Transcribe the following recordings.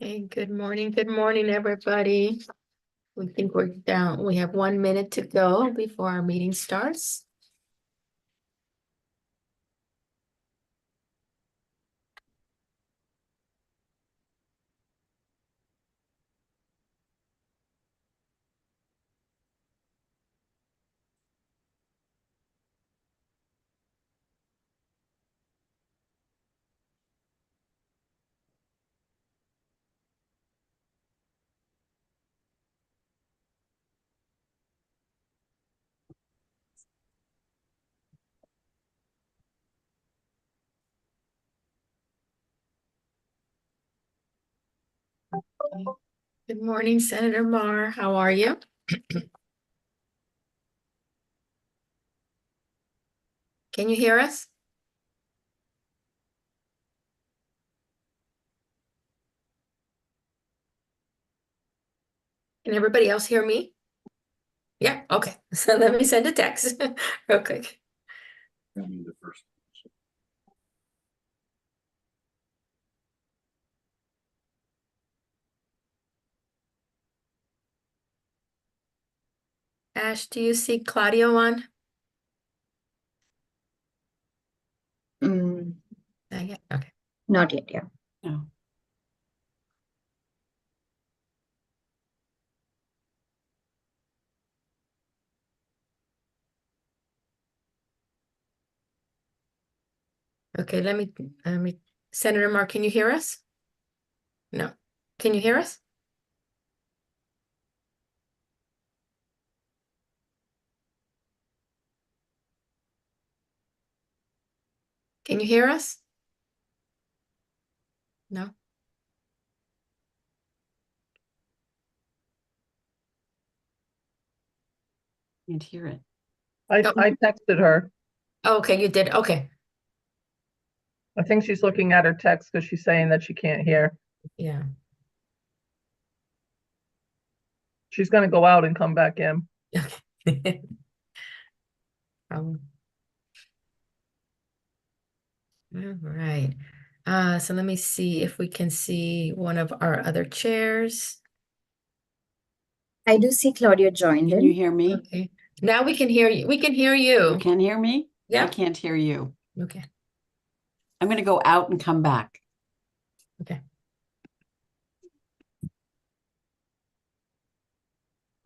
Okay, good morning, everybody. We think we're down. We have 1 minute to go before our meeting starts. Okay. Good morning, Senator Marr. How are you? Can you hear us? Can everybody else hear me? Yeah, okay. So let me send a text real quick. The first. Ash, do you see Claudio on? Mm, Not yet. Okay. not yet, yeah. No. Okay, let me, Senator Marr, can you hear us? No. Can you hear us? Can you hear us? No. Can't hear it. I Oh. texted her. Okay, you did. Okay. I think she's looking at her text because she's saying that she can't hear. Yeah. She's gonna go out and come back in. Okay. All right. So let me see if we can see one of our other chairs. I do see Claudia joined Can you in. hear me? Okay. Now we can hear you. We can hear You you. can hear me? Yeah. I can't hear you. Okay. I'm going to go out and come back. Okay.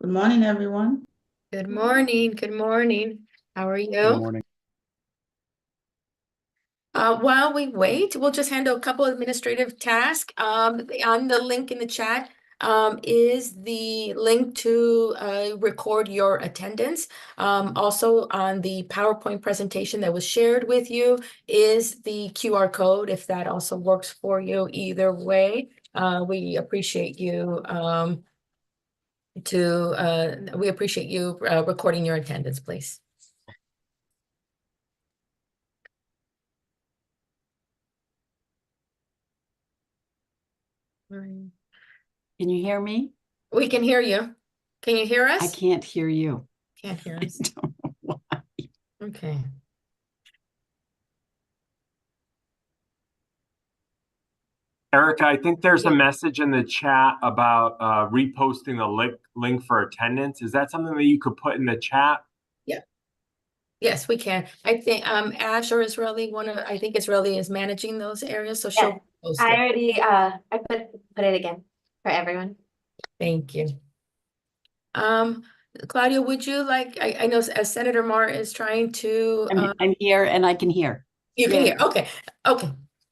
Good morning, everyone. Good morning. Good morning. How are you? Good morning. While we wait, we'll just handle a couple administrative tasks. On the link in the chat is the link to record your attendance. Also on the PowerPoint presentation that was shared with you is the QR code, if that also works for you. Either way, we appreciate you recording your attendance, please. Can you hear me? We can hear you. Can you hear us? I can't hear you. Can't hear I us. don't know why. Okay. Erica, I think there's a Yeah. message in the chat about reposting the link for attendance. Is that something that you could put in the chat? Yes, we can. I think Ash or Israeli, I think Israeli is managing those areas, so she'll post I it. already I put it again for everyone. Thank you. Claudia, would you like, I know as Senator Marr is trying to I'm here and I can hear. you can hear.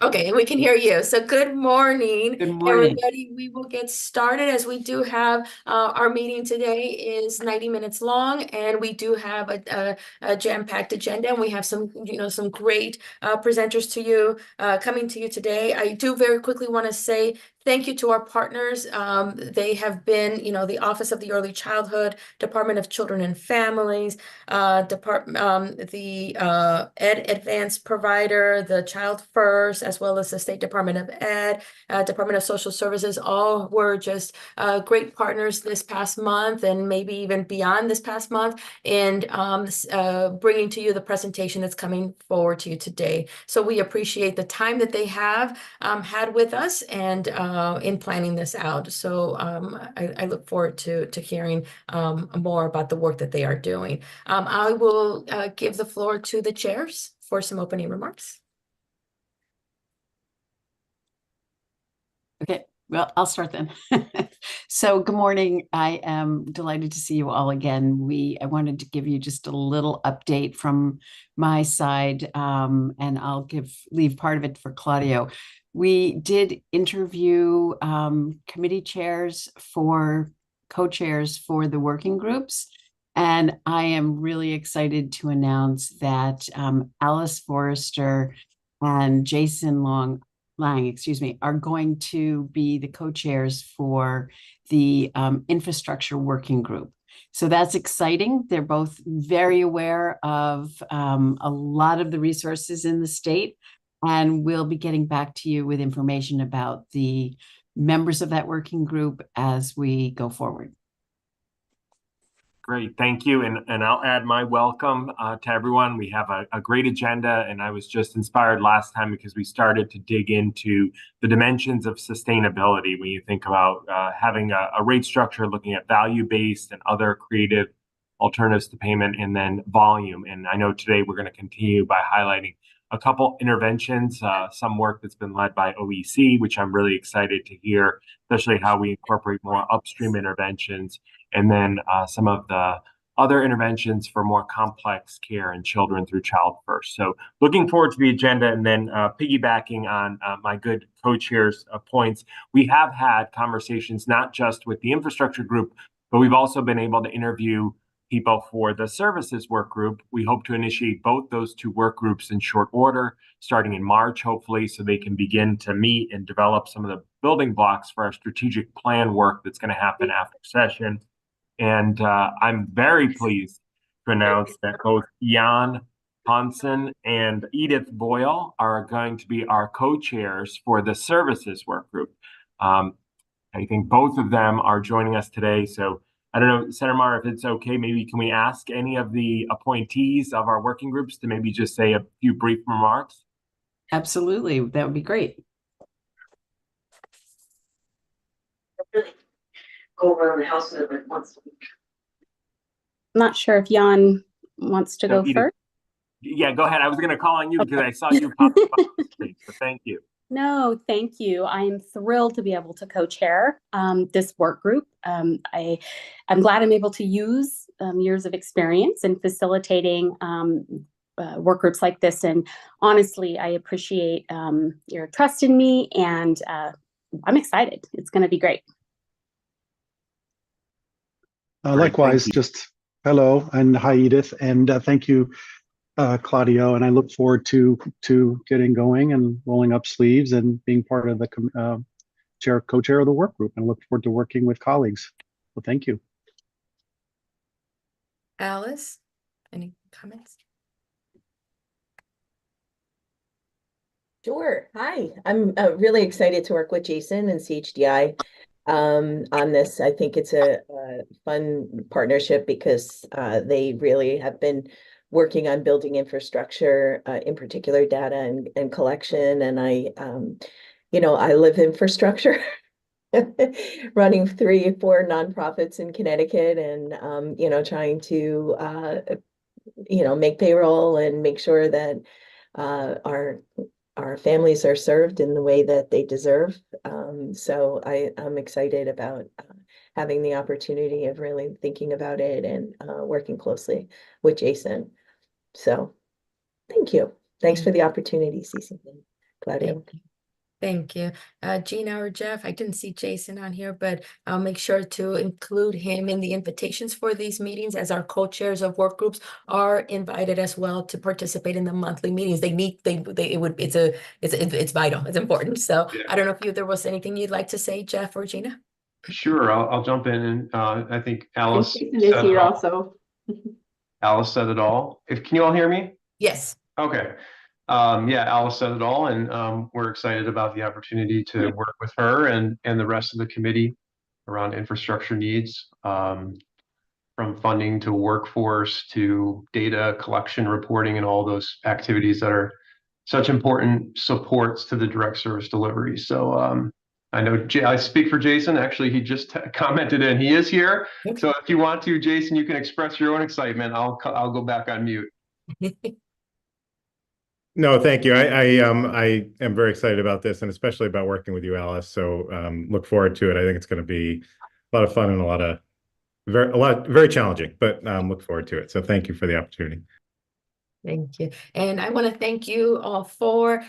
Okay, we can hear you. So good morning, Good morning. everybody. We will get started as we do have our meeting today is 90 minutes long, and we do have a jam-packed agenda, and we have some great presenters to you coming to you today. I do very quickly want to say thank you to our partners. They have been, the Office of the Early Childhood, Department of Children and Families, the Ed Advanced Provider, the Child First, as well as the State Department of Ed, Department of Social Services. All were just great partners this past month, and maybe even beyond this past month, in bringing to you the presentation that's coming forward to you today. So we appreciate the time that they have had with us, and in planning this out. So I look forward to hearing more about the work that they are doing. I will give the floor to the chairs for some opening remarks. Okay, well, I'll start then. So good morning. I am delighted to see you all again. I wanted to give you just a little update from my side, and I'll leave part of it for Claudio. We did interview committee chairs for co-chairs for the working groups, and I am really excited to announce that Alice Forrester and Jason Lang, excuse me, are going to be the co-chairs for the infrastructure working group. So that's exciting. They're both very aware of a lot of the resources in the state, and we'll be getting back to you with information about the members of that working group as we go forward. Great, thank you. And I'll add my welcome to everyone. We have a great agenda, and I was just inspired last time because we started to dig into the dimensions of sustainability when you think about having a rate structure, looking at value-based and other creative alternatives to payment, and then volume. And I know today we're going to continue by highlighting a couple interventions, some work that's been led by OEC, which I'm really excited to hear, especially how we incorporate more upstream interventions, and then some of the other interventions for more complex care in children through Child First. So looking forward to the agenda, and then piggybacking on my good co-chairs' points, we have had conversations not just with the infrastructure group, but we've also been able to interview people for the services work group. We hope to initiate both those two work groups in short order, starting in March, hopefully, so they can begin to meet and develop some of the building blocks for our strategic plan work that's going to happen after session. And I'm very pleased to announce that both Jan Hansen and Edith Boyle are going to be our co-chairs for the services work group. I think both of them are joining us today. So I don't know, Senator Mar, if it's okay, maybe can we ask any of the appointees of our working groups to maybe just say a few brief remarks? Absolutely, that would be great. Really go around the house with it once a week. I'm not sure if Jan wants to So go Edith, first. Yeah, go ahead. I was going to call on you because I saw you pop up on the stage, so thank you. No, thank you. I am thrilled to be able to co-chair this work group. I'm glad I'm able to use years of experience in facilitating work groups like this. And honestly, I appreciate your trust in me, and I'm excited. It's going to be great. Likewise, just hello and hi, Edith, and thank you, Claudio. And I look forward to getting going and rolling up sleeves and being part of the co-chair of the work group, and look forward to working with colleagues. Well, thank you. Alice, any comments? Sure. Hi, I'm really excited to work with Jason and CHDI on this. I think it's a fun partnership because they really have been working on building infrastructure, in particular data and collection. And I live infrastructure, running 3 or 4 nonprofits in Connecticut, and trying to make payroll and make sure that our families are served in the way that they deserve. So I'm excited about having the opportunity of really thinking about it and working closely with Jason. So thank you. Thanks for the opportunity, Cece and Claudio. Thank you. Gina or Jeff, I didn't see Jason on here, but I'll make sure to include him in the invitations for these meetings, as our co-chairs of work groups are invited as well to participate in the monthly meetings. It's vital, it's important. So Yeah. I don't know if there was anything you'd like to say, Jeff or Gina? Sure, I'll jump in, and I think Alice Jason is said it here all. also. Alice said it all. Can you all hear me? Yes. Okay. Yeah, Alice said it all, and we're excited about the opportunity to work with her and the rest of the committee around infrastructure needs, from funding to workforce to data collection, reporting, and all those activities that are such important supports to the direct service delivery. So I know I speak for Jason. Actually, he just commented and he is here. So if you want to, Jason, you can express your own excitement. I'll go back on mute. No, thank you. I am very excited about this, and especially about working with you, Alice. So look forward to it. I think it's going to be a lot of fun and very challenging, but look forward to it. So thank you for the opportunity. Thank you. And I want to thank you all for,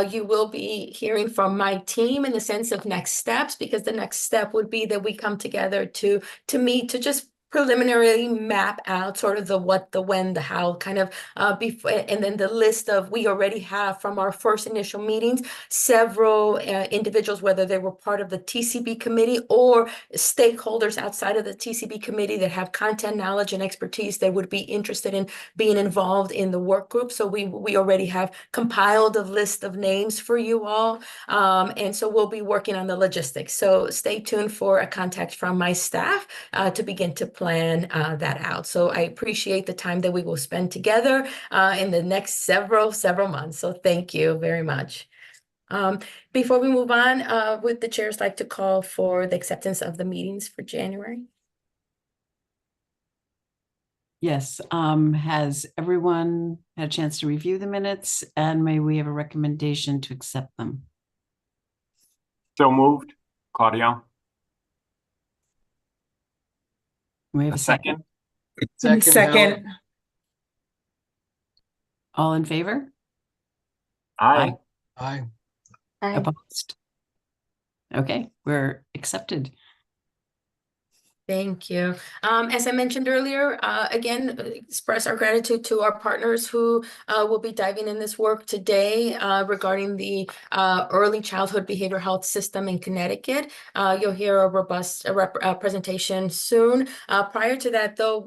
you will be hearing from my team in the sense of next steps, because the next step would be that we come together to meet, to just preliminarily map out sort of the what, the when, the how, kind of before, and then the list of, we already have from our first initial meetings, several individuals, whether they were part of the TCB committee or stakeholders outside of the TCB committee that have content knowledge and expertise that would be interested in being involved in the work group. So we already have compiled a list of names for you all. And so we'll be working on the logistics. So stay tuned for a contact from my staff to begin to plan that out. So I appreciate the time that we will spend together in the next several months. So thank you very much. Before we move on, would the chairs like to call for the acceptance of the meetings for January? Yes. Has everyone had a chance to review the minutes, and may we have a recommendation to accept them? So moved, Claudio. We have A second. Second. All in favor? Aye. Aye. Opposed? Okay, we're accepted. Thank you. As I mentioned earlier, again, express our gratitude to our partners who will be diving in this work today regarding the early childhood behavioral health system in Connecticut. You'll hear a robust presentation soon. Prior to that, though,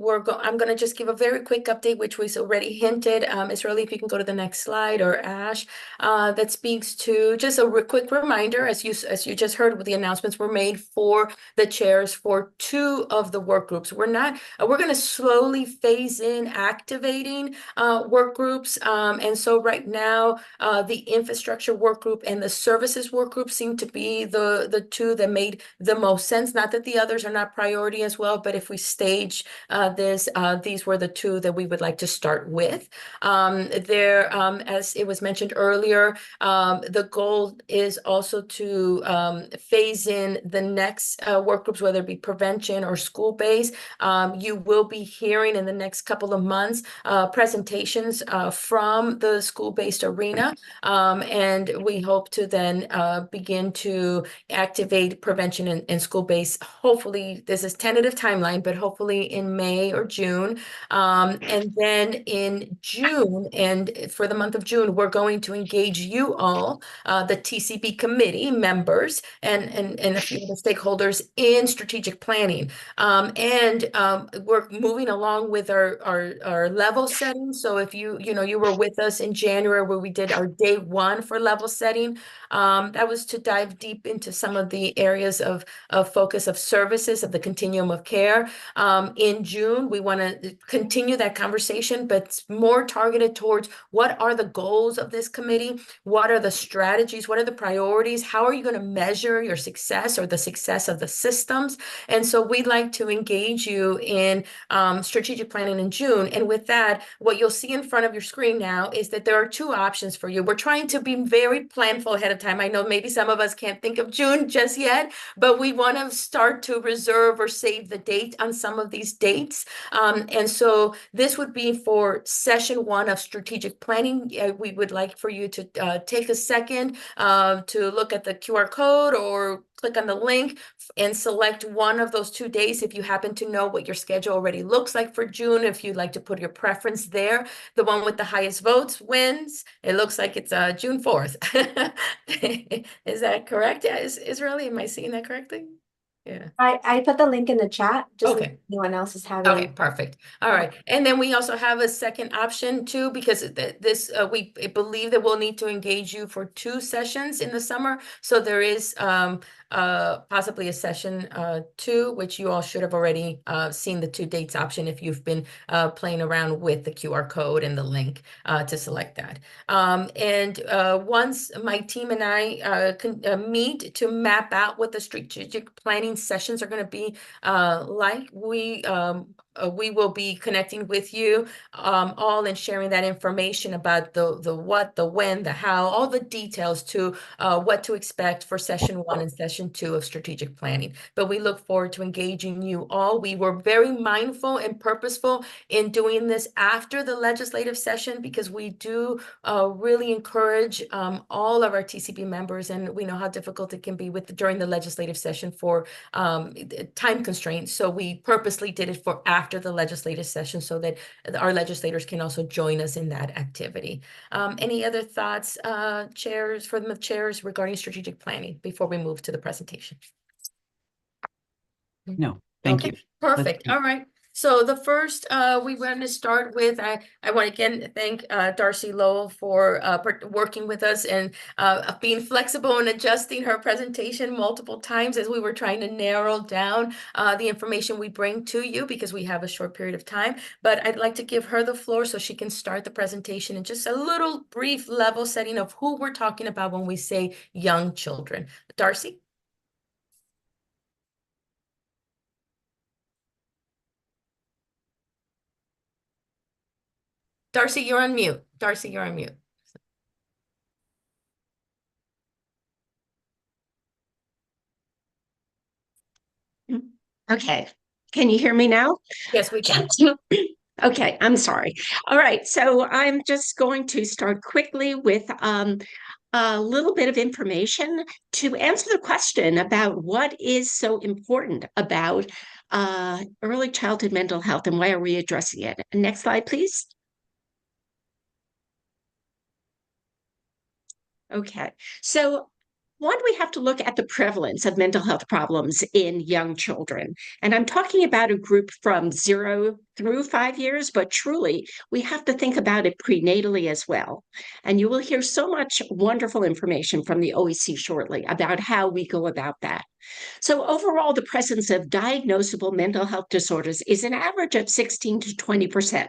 I'm going to just give a very quick update, which was already hinted. Israeli, if you can go to the next slide, or Ash, that speaks to just a quick reminder, as you just heard, the announcements were made for the chairs for 2 of the work groups. We're going to slowly phase in activating work groups. And so right now, the infrastructure work group and the services work group seem to be the 2 that made the most sense. Not that the others are not priority as well, but if we stage these were the 2 that we would like to start with. As it was mentioned earlier, the goal is also to phase in the next work groups, whether it be prevention or school-based. You will be hearing in the next couple of months presentations from the school-based arena, and we hope to then begin to activate prevention and school-based. Hopefully, this is tentative timeline, but hopefully in May or June. And then in June, and for the month of June, we're going to engage you all, the TCB committee members and a few of the stakeholders in strategic planning. We're moving along with our level setting. So if you were with us in January where we did our day 1 for level setting, that was to dive deep into some of the areas of focus of services of the continuum of care. In June, we want to continue that conversation, but more targeted towards what are the goals of this committee? What are the strategies? What are the priorities? How are you going to measure your success or the success of the systems? And so we'd like to engage you in strategic planning in June. And with that, what you'll see in front of your screen now is that there are 2 options for you. We're trying to be very planful ahead of time. I know maybe some of us can't think of June just yet, but we want to start to reserve or save the date on some of these dates. And so this would be for session 1 of strategic planning. We would like for you to take a second to look at the QR code or click on the link and select one of those 2 days if you happen to know what your schedule already looks like for June. If you'd like to put your preference there, the one with the highest votes wins. It looks like it's June 4th. Is that correct? Yeah, Israeli, am I seeing that correctly? Yeah. I put the link in the chat, just in Okay. case anyone else is having. Okay, perfect. All right. And then we also have a second option too, because this we believe that we'll need to engage you for 2 sessions in the summer. So there is possibly a session 2, which you all should have already seen the 2 dates option if you've been playing around with the QR code and the link to select that. And once my team and I can meet to map out what the strategic planning sessions are going to be like, we will be connecting with you all and sharing that information about the what, the when, the how, all the details to what to expect for session 1 and session 2 of strategic planning. But we look forward to engaging you all. We were very mindful and purposeful in doing this after the legislative session, because we do really encourage all of our TCB members, and we know how difficult it can be during the legislative session for time constraints. So we purposely did it for after the legislative session so that our legislators can also join us in that activity. Any other thoughts, chairs, from the chairs regarding strategic planning before we move to the presentation? No, thank you. Perfect. All right. So the first, we want to start with, I want to again thank Darcy Lowell for working with us and being flexible and adjusting her presentation multiple times as we were trying to narrow down the information we bring to you, because we have a short period of time. But I'd like to give her the floor so she can start the presentation and just a little brief level setting of who we're talking about when we say young children. Darcy? Darcy, you're on mute. Darcy, you're on mute. Okay. Can you hear me now? Yes, we can. Okay, I'm sorry. All right, so I'm just going to start quickly with a little bit of information to answer the question about what is so important about early childhood mental health and why are we addressing it. Next slide, please. Okay, so one, we have to look at the prevalence of mental health problems in young children. And I'm talking about a group from 0 through 5 years, but truly, we have to think about it prenatally as well. And you will hear so much wonderful information from the OEC shortly about how we go about that. So overall, the presence of diagnosable mental health disorders is an average of 16 to 20%,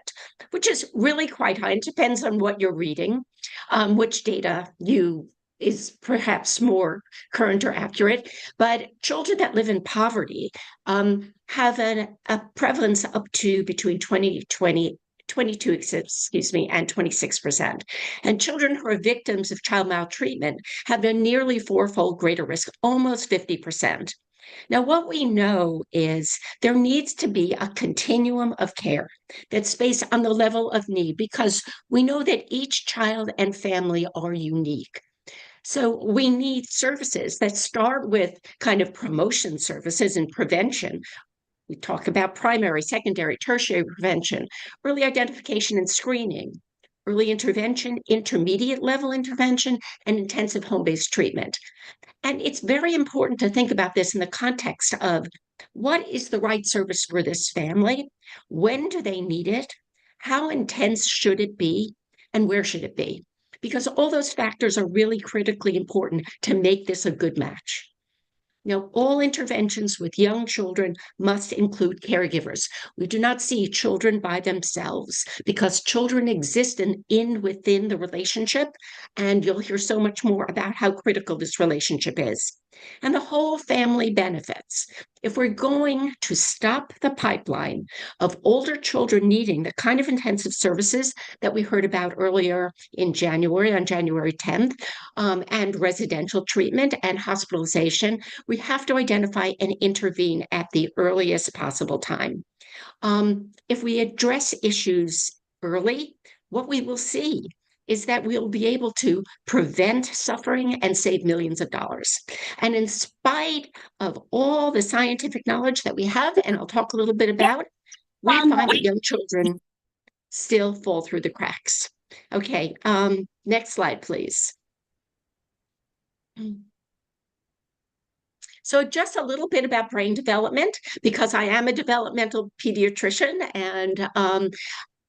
which is really quite high. It depends on what you're reading, which data is perhaps more current or accurate, but children that live in poverty have a prevalence up to between 22, and 26%. And children who are victims of child maltreatment have a nearly 4-fold greater risk, almost 50%. Now, what we know is there needs to be a continuum of care that's based on the level of need, because we know that each child and family are unique. So we need services that start with kind of promotion services and prevention. We talk about primary, secondary, tertiary prevention, early identification and screening, early intervention, intermediate level intervention, and intensive home-based treatment. And it's very important to think about this in the context of what is the right service for this family? When do they need it? How intense should it be? And where should it be? Because all those factors are really critically important to make this a good match. Now, all interventions with young children must include caregivers. We do not see children by themselves, because children exist within the relationship, and you'll hear so much more about how critical this relationship is. And the whole family benefits. If we're going to stop the pipeline of older children needing the kind of intensive services that we heard about earlier in January, on January 10th, and residential treatment and hospitalization, we have to identify and intervene at the earliest possible time. If we address issues early, what we will see is that we'll be able to prevent suffering and save millions of dollars. And in spite of all the scientific knowledge that we have, and I'll talk a little bit about, we find that young children still fall through the cracks. Okay, next slide, please. So just a little bit about brain development, because I am a developmental pediatrician, and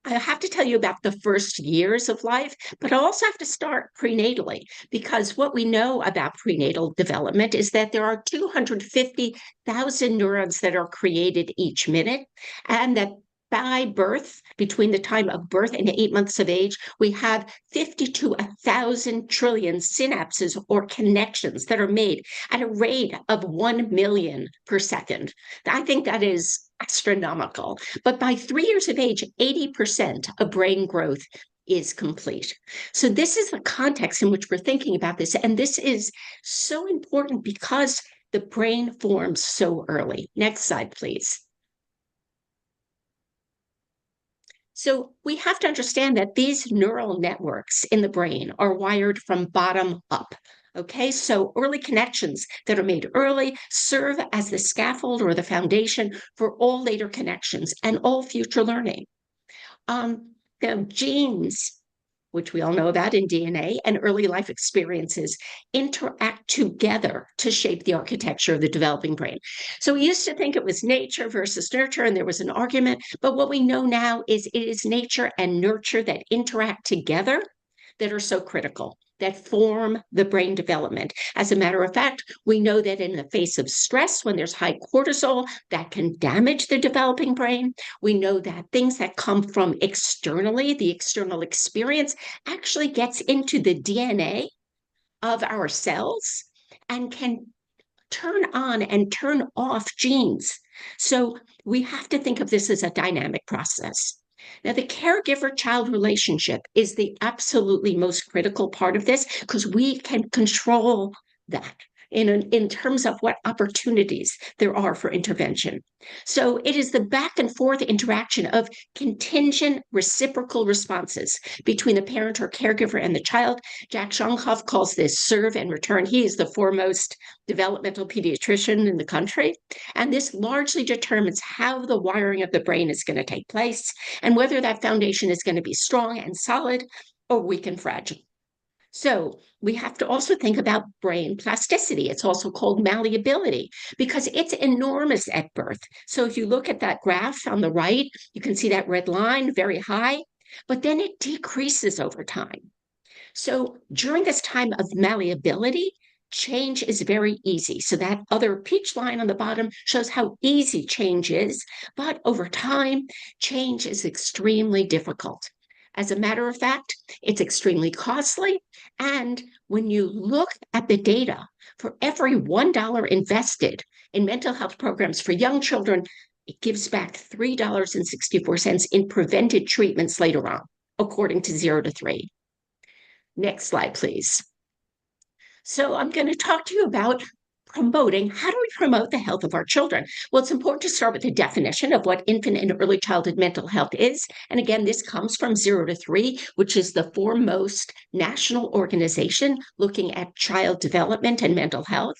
I have to tell you about the first years of life, but I also have to start prenatally, because what we know about prenatal development is that there are 250,000 neurons that are created each minute, and that by birth, between the time of birth and 8 months of age, we have 50 to 1,000 trillion synapses or connections that are made at a rate of 1 million per second. I think that is astronomical. But by 3 years of age, 80% of brain growth is complete. So this is the context in which we're thinking about this. And this is so important because the brain forms so early. Next slide, please. So we have to understand that these neural networks in the brain are wired from bottom up. Okay, so early connections that are made early serve as the scaffold or the foundation for all later connections and all future learning. The genes, which we all know about in DNA, and early life experiences interact together to shape the architecture of the developing brain. So we used to think it was nature versus nurture, and there was an argument, but what we know now is it is nature and nurture that interact together that are so critical, that form the brain development. As a matter of fact, we know that in the face of stress, when there's high cortisol, that can damage the developing brain. We know that things that come from externally, the external experience, actually gets into the DNA of our cells and can turn on and turn off genes. So we have to think of this as a dynamic process. Now, the caregiver-child relationship is the absolutely most critical part of this, because we can control that in terms of what opportunities there are for intervention. So it is the back and forth interaction of contingent reciprocal responses between the parent or caregiver and the child. Jack Shonkoff calls this serve and return. He is the foremost developmental pediatrician in the country. And this largely determines how the wiring of the brain is going to take place and whether that foundation is going to be strong and solid or weak and fragile. So we have to also think about brain plasticity. It's also called malleability, because it's enormous at birth. So if you look at that graph on the right, you can see that red line very high, but then it decreases over time. So during this time of malleability, change is very easy. So that other peach line on the bottom shows how easy change is, but over time, change is extremely difficult. As a matter of fact, it's extremely costly. And when you look at the data, for every $1 invested in mental health programs for young children, it gives back $3.64 in prevented treatments later on, according to 0 to 3. Next slide, please. So I'm going to talk to you about promoting. How do we promote the health of our children? Well, it's important to start with the definition of what infant and early childhood mental health is. And again, this comes from 0 to 3, which is the foremost national organization looking at child development and mental health.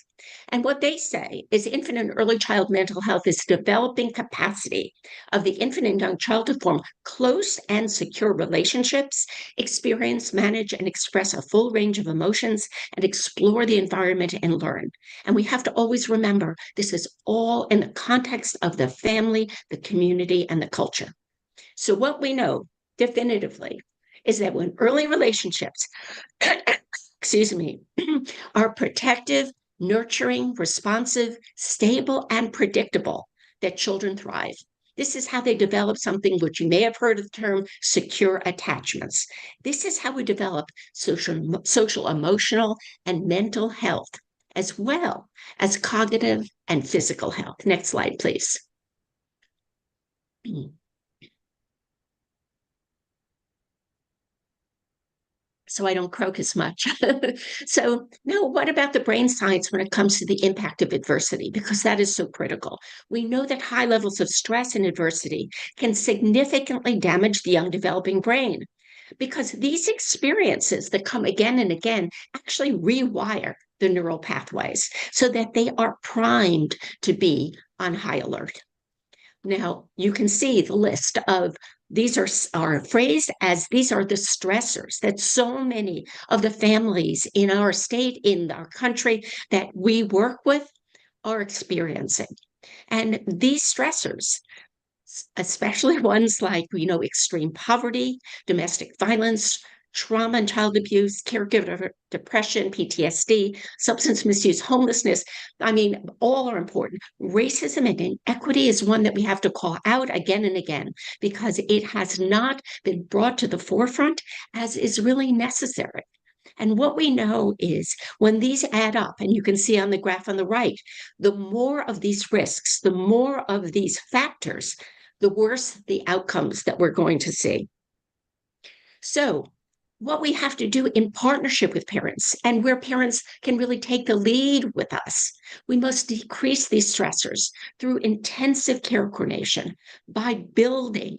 And what they say is infant and early child mental health is developing capacity of the infant and young child to form close and secure relationships, experience, manage, and express a full range of emotions, and explore the environment and learn. And we have to always remember this is all in the context of the family, the community, and the culture. So what we know definitively is that when early relationships, excuse me, are protective, nurturing, responsive, stable, and predictable, that children thrive. This is how they develop something which you may have heard of the term secure attachments. This is how we develop social, emotional, and mental health, as well as cognitive and physical health. Next slide, please. So I don't croak as much. So now what about the brain science when it comes to the impact of adversity? Because that is so critical. We know that high levels of stress and adversity can significantly damage the young developing brain, because these experiences that come again and again actually rewire the neural pathways so that they are primed to be on high alert. Now, you can see the list of these are phrased as these are the stressors that so many of the families in our state, in our country that we work with are experiencing. And these stressors, especially ones like, extreme poverty, domestic violence, trauma and child abuse, caregiver depression, PTSD, substance misuse, homelessness. I mean, all are important. Racism and inequity is one that we have to call out again and again because it has not been brought to the forefront as is really necessary. And what we know is when these add up, and you can see on the graph on the right, the more of these risks, the more of these factors, the worse the outcomes that we're going to see. So, what we have to do in partnership with parents and where parents can really take the lead with us, we must decrease these stressors through intensive care coordination by building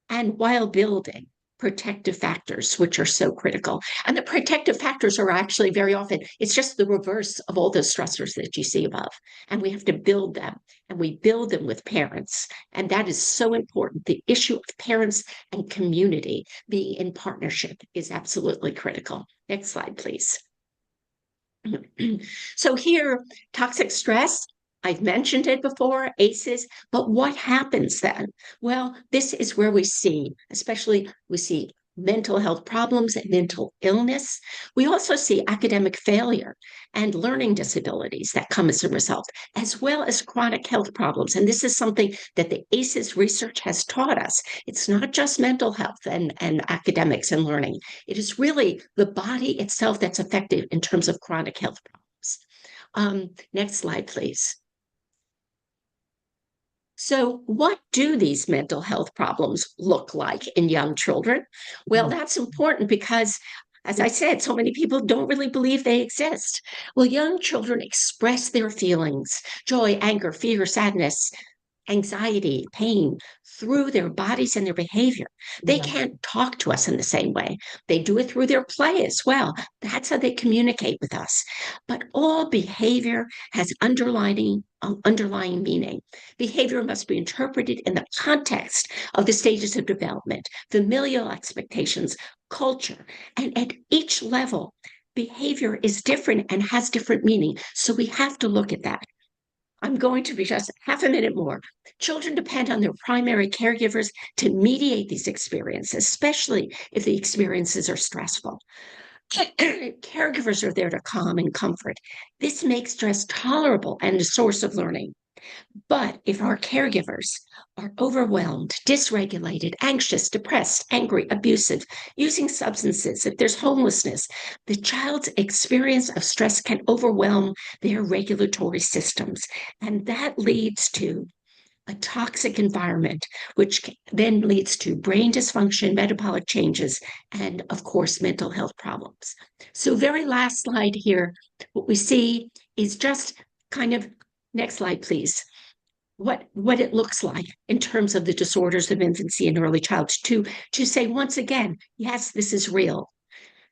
and while building protective factors, which are so critical. And the protective factors are actually very often, it's just the reverse of all those stressors that you see above. And we have to build them, and we build them with parents. And that is so important. The issue of parents and community being in partnership is absolutely critical. Next slide, please. So here, toxic stress, I've mentioned it before, ACEs, but what happens then? Well, this is where we see mental health problems and mental illness. We also see academic failure and learning disabilities that come as a result, as well as chronic health problems. And this is something that the ACEs research has taught us. It's not just mental health and academics and learning. It is really the body itself that's affected in terms of chronic health problems. Next slide, please. So, what do these mental health problems look like in young children? Well, that's important because, as I said, so many people don't really believe they exist. Well, young children express their feelings, joy, anger, fear, sadness, anxiety, pain through their bodies and their behavior. They can't talk to us in the same way. They do it through their play as well. That's how they communicate with us. But all behavior has underlying meaning. Behavior must be interpreted in the context of the stages of development, familial expectations, culture, and at each level, behavior is different and has different meaning. So we have to look at that. I'm going to be just half a minute more. Children depend on their primary caregivers to mediate these experiences, especially if the experiences are stressful. Caregivers are there to calm and comfort. This makes stress tolerable and a source of learning. But if our caregivers are overwhelmed, dysregulated, anxious, depressed, angry, abusive, using substances, if there's homelessness, the child's experience of stress can overwhelm their regulatory systems. And that leads to a toxic environment, which then leads to brain dysfunction, metabolic changes, and of course, mental health problems. So very last slide here, what we see is just kind of, next slide, please. What it looks like in terms of the disorders of infancy and early childhood to say once again, yes, this is real.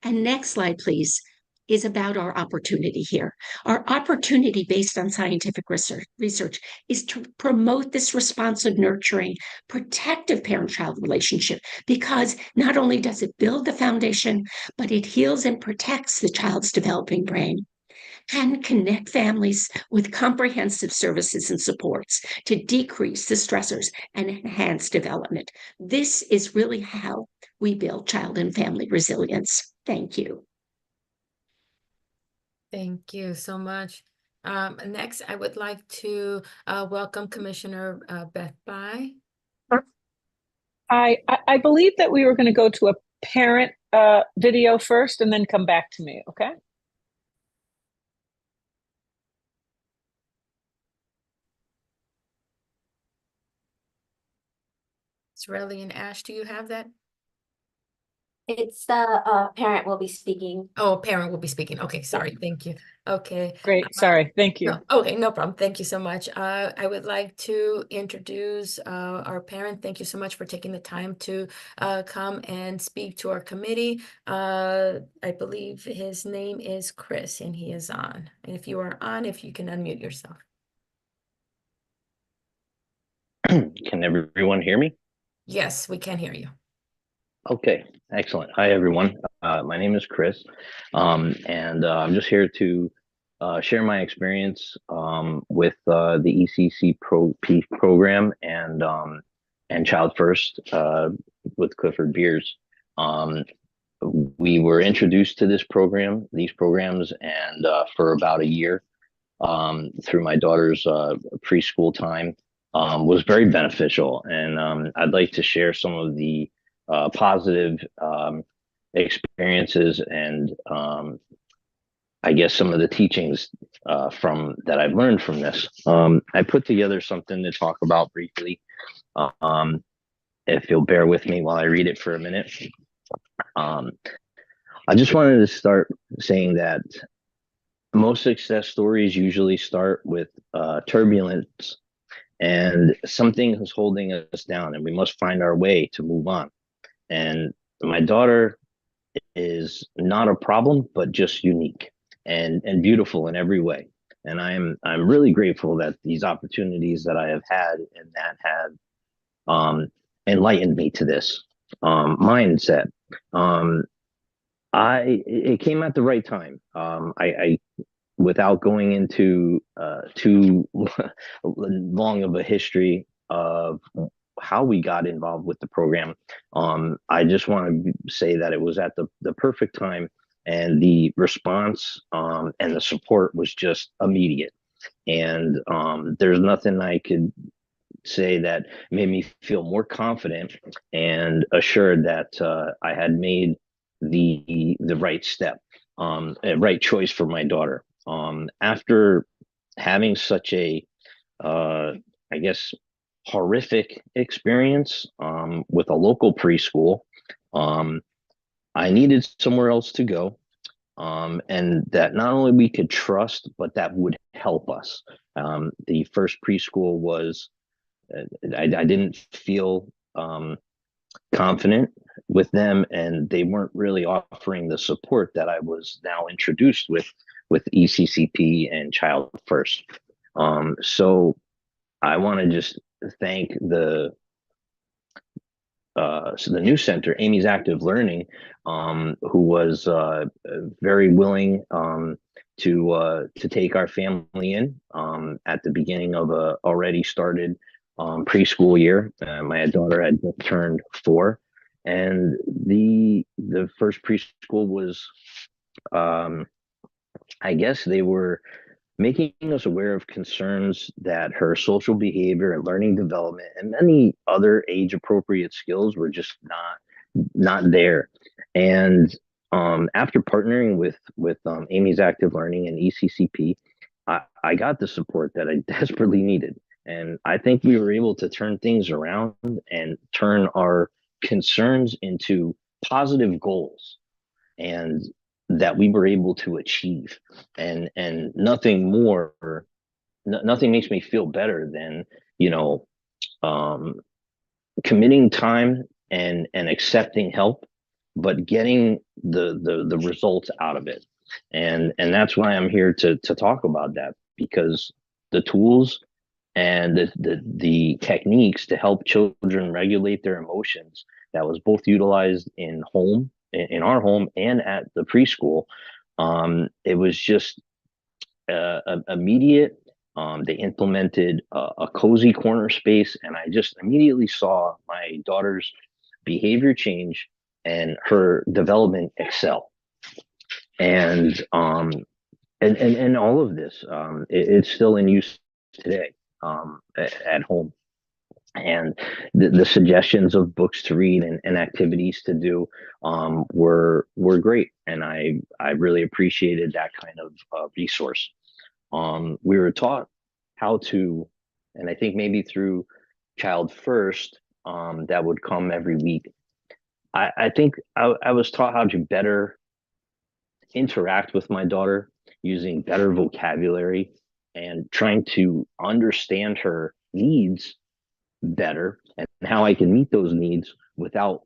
And next slide, please, is about our opportunity here. Our opportunity based on scientific research is to promote this responsive, nurturing, protective parent-child relationship, because not only does it build the foundation, but it heals and protects the child's developing brain, and connect families with comprehensive services and supports to decrease the stressors and enhance development. This is really how we build child and family resilience. Thank you. Thank you so much. Next, I would like to welcome Commissioner Beth Bai. I believe that we were going to go to a parent video first and then come back to me, okay? Sorelli and Ash, do you have that? It's the parent will be speaking. Oh, parent will be speaking. Okay, sorry. Thank you. Okay. Great. Sorry. Thank you. No, okay, no problem. Thank you so much. I would like to introduce our parent. Thank you so much for taking the time to come and speak to our committee. I believe his name is Chris, and he is on. And if you are on, if you can unmute yourself. Can everyone hear me? Yes, we can hear you. Okay, excellent. Hi, everyone. My name is Chris, and I'm just here to share my experience with the ECC program and Child First with Clifford Beers. We were introduced to these programs, and for about a year through my daughter's preschool time was very beneficial. And I'd like to share some of the positive experiences and I guess some of the teachings from that I've learned from this. I put together something to talk about briefly. If you'll bear with me while I read it for a minute. I just wanted to start saying that most success stories usually start with turbulence, and something is holding us down, and we must find our way to move on. And my daughter is not a problem, but just unique and beautiful in every way. And I'm really grateful that these opportunities that I have had and that have enlightened me to this mindset. It came at the right time. I without going into too long of a history of how we got involved with the program, I just want to say that it was at the perfect time, and the response and the support was just immediate. And there's nothing I could say that made me feel more confident and assured that I had made the right step, a right choice for my daughter. After having such a, I guess, horrific experience with a local preschool, I needed somewhere else to go, and that not only we could trust, but that would help us. The first preschool was, I didn't feel confident with them, and they weren't really offering the support that I was now introduced with ECCP and Child First. So I want to just thank the new center, Amy's Active Learning, who was very willing to take our family in at the beginning of a already started preschool year. My daughter had just turned 4, and the first preschool was, I guess they were making us aware of concerns that her social behavior and learning development and many other age appropriate skills were just not there. And after partnering with Amy's Active Learning and ECCP, I got the support that I desperately needed. And I think we were able to turn things around and turn our concerns into positive goals, and that we were able to achieve. And nothing more, nothing makes me feel better than, committing time and accepting help, but getting the results out of it. And that's why I'm here to talk about that, because the tools and the techniques to help children regulate their emotions that was both utilized in our home and at the preschool, it was just immediate. They implemented a cozy corner space, and I just immediately saw my daughter's behavior change and her development excel. And all of this, it's still in use today at home. And the suggestions of books to read and activities to do were great, and I really appreciated that kind of resource. We were taught how to, and I think maybe through Child First, that would come every week. I think I was taught how to better interact with my daughter using better vocabulary and trying to understand her needs better, and how I can meet those needs without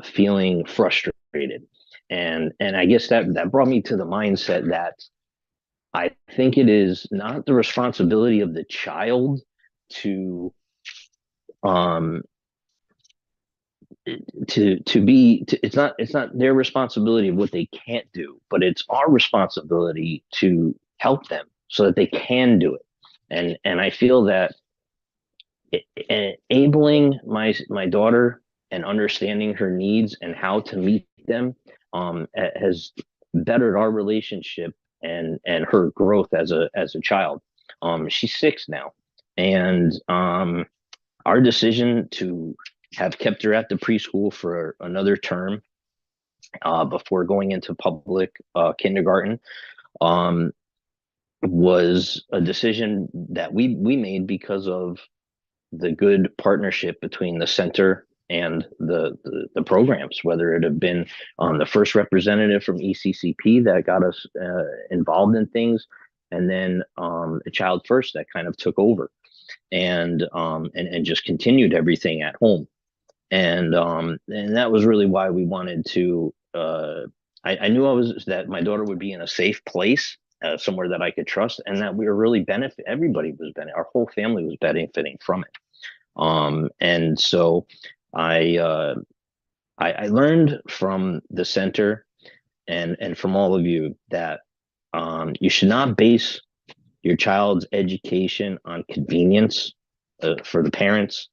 feeling frustrated. And I guess that brought me to the mindset that I think it is not the responsibility of the child to it's not their responsibility of what they can't do, but it's our responsibility to help them so that they can do it. And I feel that enabling my daughter and understanding her needs and how to meet them has bettered our relationship and her growth as a child. She's 6 now, and our decision to have kept her at the preschool for another term before going into public kindergarten was a decision that we made because of the good partnership between the center and the programs, whether it have been the first representative from ECCP that got us involved in things, and then a Child First that kind of took over and just continued everything at home. And that was really why we wanted to. I knew that my daughter would be in a safe place, somewhere that I could trust, and that we were really everybody was benefiting, our whole family was benefiting from it. And so I learned from the center and from all of you that you should not base your child's education on convenience for the parents,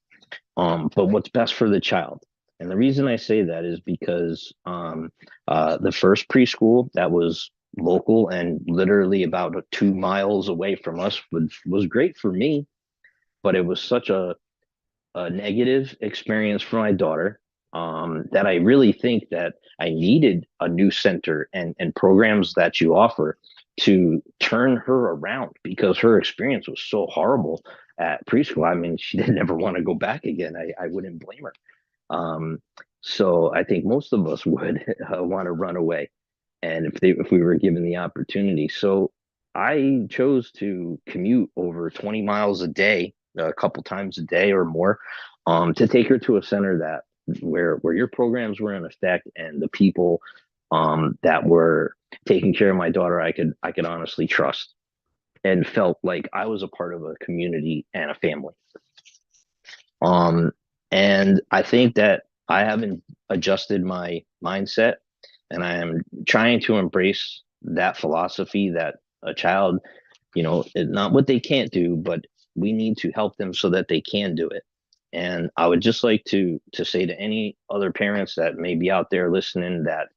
but what's best for the child. And the reason I say that is because the first preschool that was local and literally about 2 miles away from us was great for me, but it was such a negative experience for my daughter that I really think that I needed a new center and programs that you offer to turn her around, because her experience was so horrible at preschool. I mean, she didn't ever want to go back again. I wouldn't blame her. So I think most of us would want to run away, and if we were given the opportunity. So I chose to commute over 20 miles a day, a couple times a day or more, to take her to a center that where your programs were in effect, and the people that were taking care of my daughter I could honestly trust, and felt like I was a part of a community and a family. And I think that I haven't adjusted my mindset, and I am trying to embrace that philosophy that a child, not what they can't do, but we need to help them so that they can do it. And I would just like to say to any other parents that may be out there listening that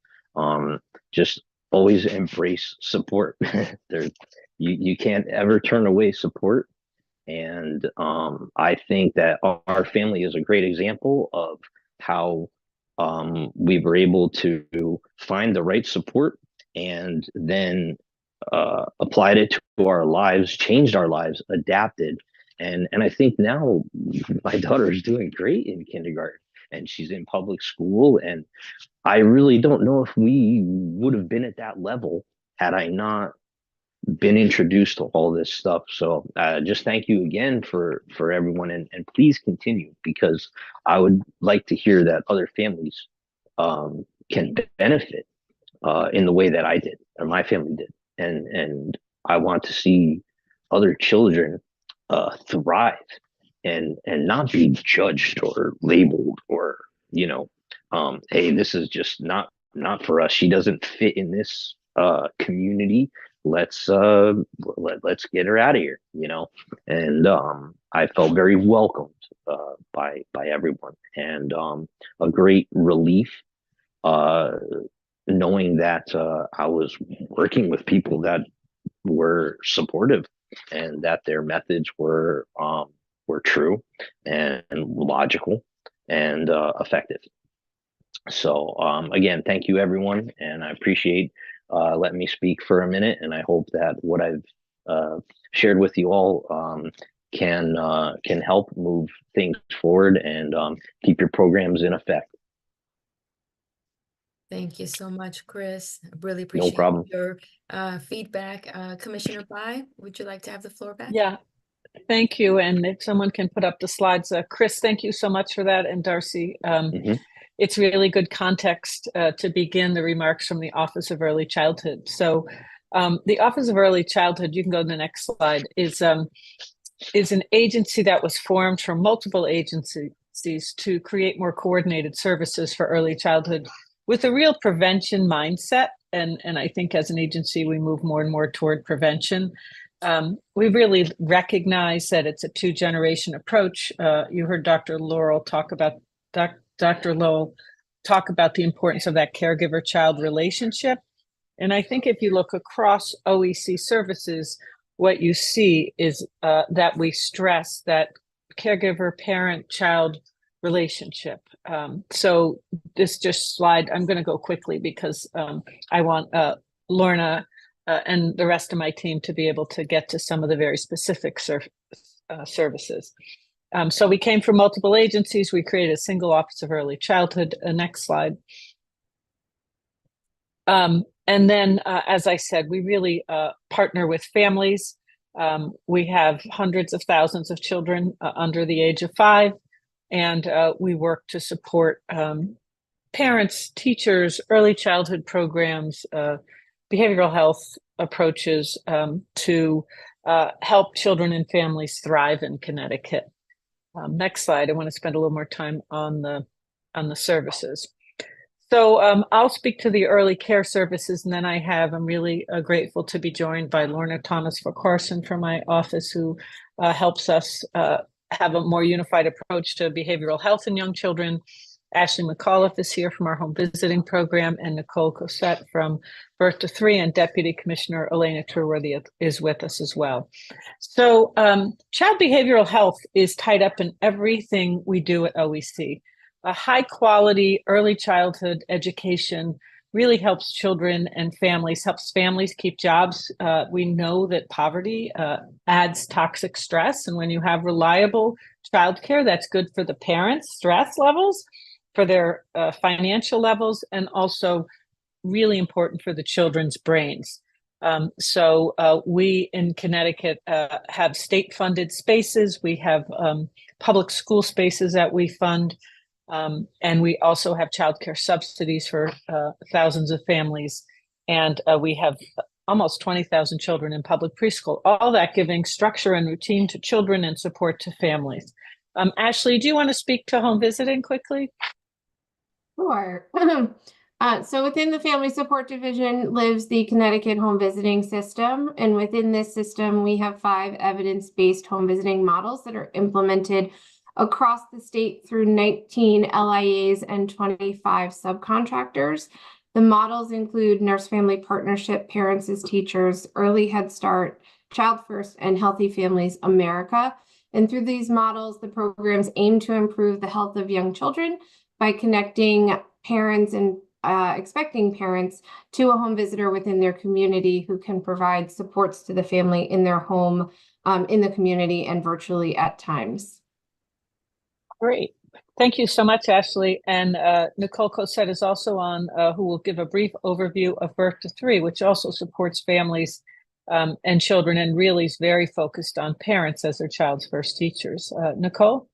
just always embrace support. You can't ever turn away support. And I think that our family is a great example of how we were able to find the right support and then applied it to our lives, changed our lives, adapted. And I think now my daughter is doing great in kindergarten, and she's in public school. And I really don't know if we would have been at that level had I not been introduced to all this stuff. So just thank you again for everyone, and please continue, because I would like to hear that other families can benefit in the way that I did, or my family did. And I want to see other children thrive and not be judged or labeled, or hey, this is just not for us. She doesn't fit in this community. Let's get her out of here, And I felt very welcomed by everyone, and a great relief knowing that I was working with people that were supportive, and that their methods were true and logical and effective. So again, thank you everyone, and I appreciate letting me speak for a minute, and I hope that what I've shared with you all can help move things forward and keep your programs in effect. Thank you so much, Chris. I really No appreciate problem. your feedback. Commissioner Bai, would you like to have the floor back? Yeah, thank you. And if someone can put up the slides, Chris, thank you so much for that. And Darcy, it's really good context to begin the remarks from the Office of Early Childhood. So the Office of Early Childhood, you can go to the next slide, is an agency that was formed from multiple agencies to create more coordinated services for early childhood with a real prevention mindset. And I think as an agency, we move more and more toward prevention. We really recognize that it's a two-generation approach. You heard Dr. Lowell talk about the importance of that caregiver-child relationship. And I think if you look across OEC services, what you see is that we stress that caregiver, parent, child relationship. So this just slide, I'm going to go quickly because I want Lorna and the rest of my team to be able to get to some of the very specific services. So we came from multiple agencies. We created a single Office of Early Childhood. Next slide. And then, as I said, we really partner with families. We have hundreds of thousands of children under the age of 5, and we work to support parents, teachers, early childhood programs, behavioral health approaches to help children and families thrive in Connecticut. Next slide. I want to spend a little more time on the services. So I'll speak to the early care services, and then I'm really grateful to be joined by Lorna Thomas Carson from my office, who helps us have a more unified approach to behavioral health in young children. Ashley McAuliffe is here from our home visiting program, and Nicole Cosette from Birth to 3, and Deputy Commissioner Elena Trueworthy is with us as well. So child behavioral health is tied up in everything we do at OEC. A high quality early childhood education really helps children and helps families keep jobs. We know that poverty adds toxic stress, and when you have reliable childcare, that's good for the parents' stress levels, for their financial levels, and also really important for the children's brains. So we in Connecticut have state-funded spaces. We have public school spaces that we fund. And we also have childcare subsidies for thousands of families. And we have almost 20,000 children in public preschool, all that giving structure and routine to children and support to families. Ashley, do you want to speak to home visiting quickly? Sure. So within the Family Support Division lives the Connecticut Home Visiting System. And within this system, we have 5 evidence-based home visiting models that are implemented across the state through 19 LIAs and 25 subcontractors. The models include Nurse Family Partnership, Parents as Teachers, Early Head Start, Child First, and Healthy Families America. And through these models, the programs aim to improve the health of young children by connecting parents and expecting parents to a home visitor within their community who can provide supports to the family in their home, in the community, and virtually at times. Great. Thank you so much, Ashley. And Nicole Cosette is also on, who will give a brief overview of Birth to 3, which also supports families and children, and really is very focused on parents as their child's first teachers. Nicole?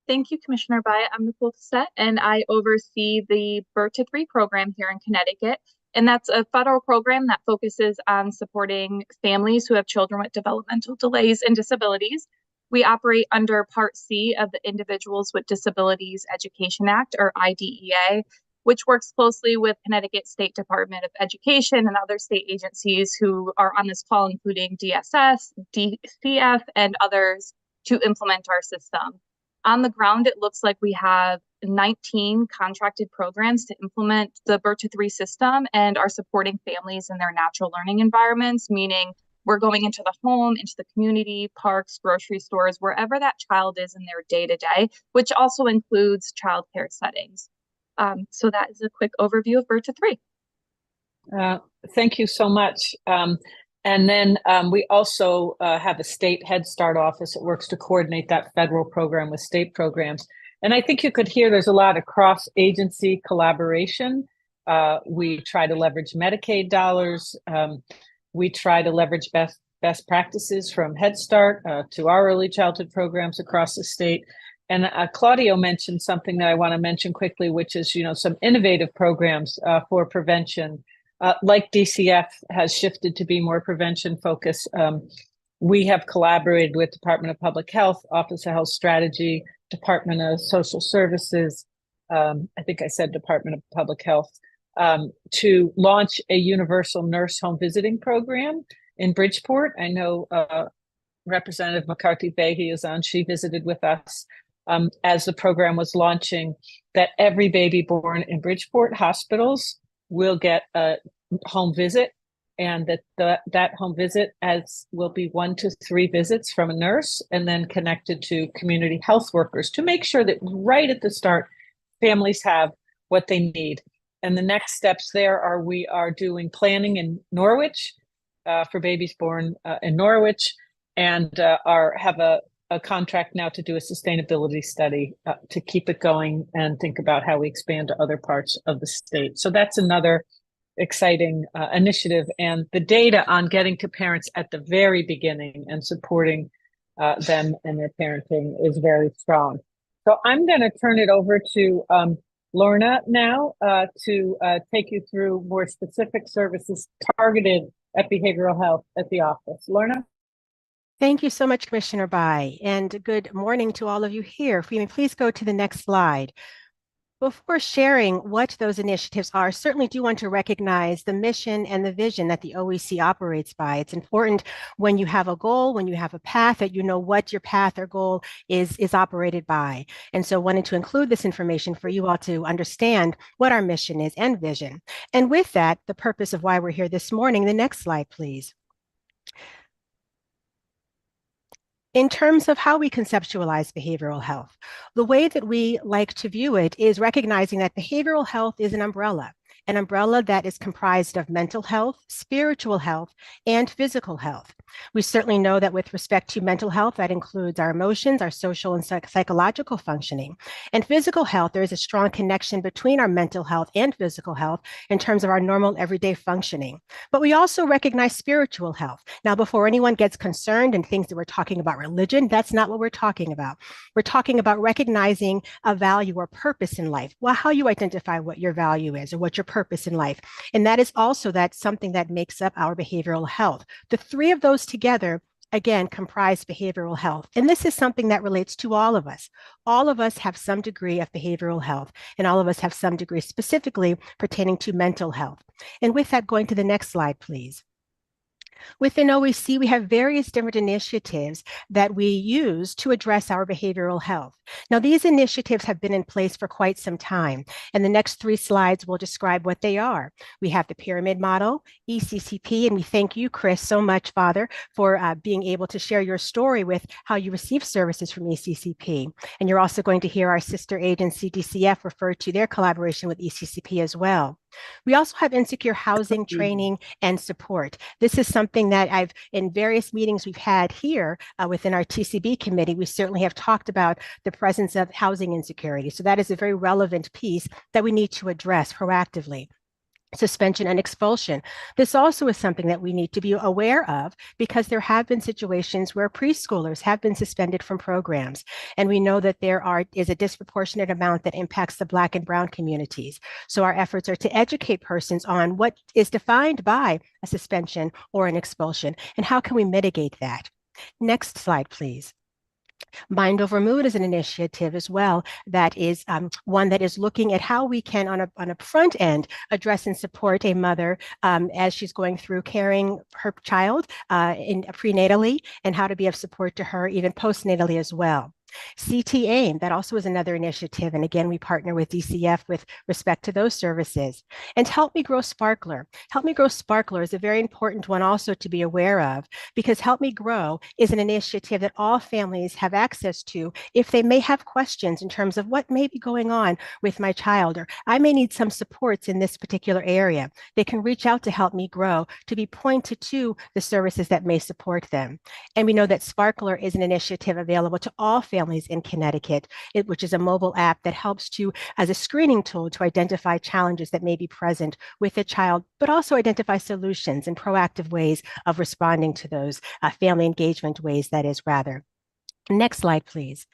Thank you, Commissioner Byatt. I'm Nicole Cosette, and I oversee the Birth to 3 program here in Connecticut. And that's a federal program that focuses on supporting families who have children with developmental delays and disabilities. We operate under Part C of the Individuals with Disabilities Education Act, or IDEA, which works closely with Connecticut State Department of Education and other state agencies who are on this call, including DSS, DCF, and others, to implement our system. On the ground, it looks like we have 19 contracted programs to implement the Birth to 3 system and are supporting families in their natural learning environments, meaning we're going into the home, into the community, parks, grocery stores, wherever that child is in their day-to-day, which also includes childcare settings. So that is a quick overview of Birth to 3. Thank you so much. And then we also have a state Head Start office that works to coordinate that federal program with state programs. And I think you could hear there's a lot of cross-agency collaboration. We try to leverage Medicaid dollars. We try to leverage best practices from Head Start to our early childhood programs across the state. And Claudio mentioned something that I want to mention quickly, which is, some innovative programs for prevention. Like DCF has shifted to be more prevention focused. We have collaborated with Department of Public Health, Office of Health Strategy, Department of Social Services, I think I said Department of Public Health, to launch a universal nurse home visiting program in Bridgeport. I know Representative McCarthy Vahey is on. She visited with us as the program was launching, that every baby born in Bridgeport hospitals will get a home visit, and that home visit will be 1 to 3 visits from a nurse, and then connected to community health workers to make sure that right at the start, families have what they need. And the next steps there are, we are doing planning in Norwich for babies born in Norwich, and have a contract now to do a sustainability study to keep it going and think about how we expand to other parts of the state. So that's another exciting initiative. And the data on getting to parents at the very beginning and supporting them and their parenting is very strong. So I'm going to turn it over to Lorna now to take you through more specific services targeted at behavioral health at the office. Lorna? Thank you so much, Commissioner Bai, and good morning to all of you here. If we may please go to the next slide. Before sharing what those initiatives are, certainly do want to recognize the mission and the vision that the OEC operates by. It's important when you have a goal, when you have a path, that you know what your path or goal is operated by. And so wanted to include this information for you all to understand what our mission is and vision. And with that, the purpose of why we're here this morning, the next slide, please. In terms of how we conceptualize behavioral health, the way that we like to view it is recognizing that behavioral health is an umbrella that is comprised of mental health, spiritual health, and physical health. We certainly know that with respect to mental health, that includes our emotions, our social and psychological functioning. And physical health, there is a strong connection between our mental health and physical health in terms of our normal everyday functioning. But we also recognize spiritual health. Now, before anyone gets concerned and thinks that we're talking about religion, that's not what we're talking about. We're talking about recognizing a value or purpose in life. Well, how you identify what your value is or what your purpose in life. And that is also something that makes up our behavioral health. The three of those together, again, comprise behavioral health. And this is something that relates to all of us. All of us have some degree of behavioral health, and all of us have some degree specifically pertaining to mental health. And with that, going to the next slide, please. Within OEC, we have various different initiatives that we use to address our behavioral health. Now, these initiatives have been in place for quite some time, and the next 3 slides will describe what they are. We have the pyramid model, ECCP, and we thank you, Chris, so much, Father, for being able to share your story with how you receive services from ECCP. And you're also going to hear our sister agency, DCF, refer to their collaboration with ECCP as well. We also have insecure housing training and support. This is something that in various meetings we've had here within our TCB committee, we certainly have talked about the presence of housing insecurity. So that is a very relevant piece that we need to address proactively. Suspension and expulsion. This also is something that we need to be aware of, because there have been situations where preschoolers have been suspended from programs. And we know that there is a disproportionate amount that impacts the Black and Brown communities. So our efforts are to educate persons on what is defined by a suspension or an expulsion, and how can we mitigate that. Next slide, please. Mind Over Mood is an initiative as well that is one that is looking at how we can, on a front end, address and support a mother as she's going through caring her child prenatally, and how to be of support to her even postnatally as well. CT AIM, that also is another initiative. And again, we partner with DCF with respect to those services. And Help Me Grow Sparkler. Help Me Grow Sparkler is a very important one also to be aware of, because Help Me Grow is an initiative that all families have access to if they may have questions in terms of what may be going on with my child, or I may need some supports in this particular area. They can reach out to Help Me Grow to be pointed to the services that may support them. And we know that Sparkler is an initiative available to all families in Connecticut, which is a mobile app that helps to, as a screening tool, to identify challenges that may be present with a child, but also identify solutions and proactive ways of responding to those family engagement ways, that is, rather. Next slide, please.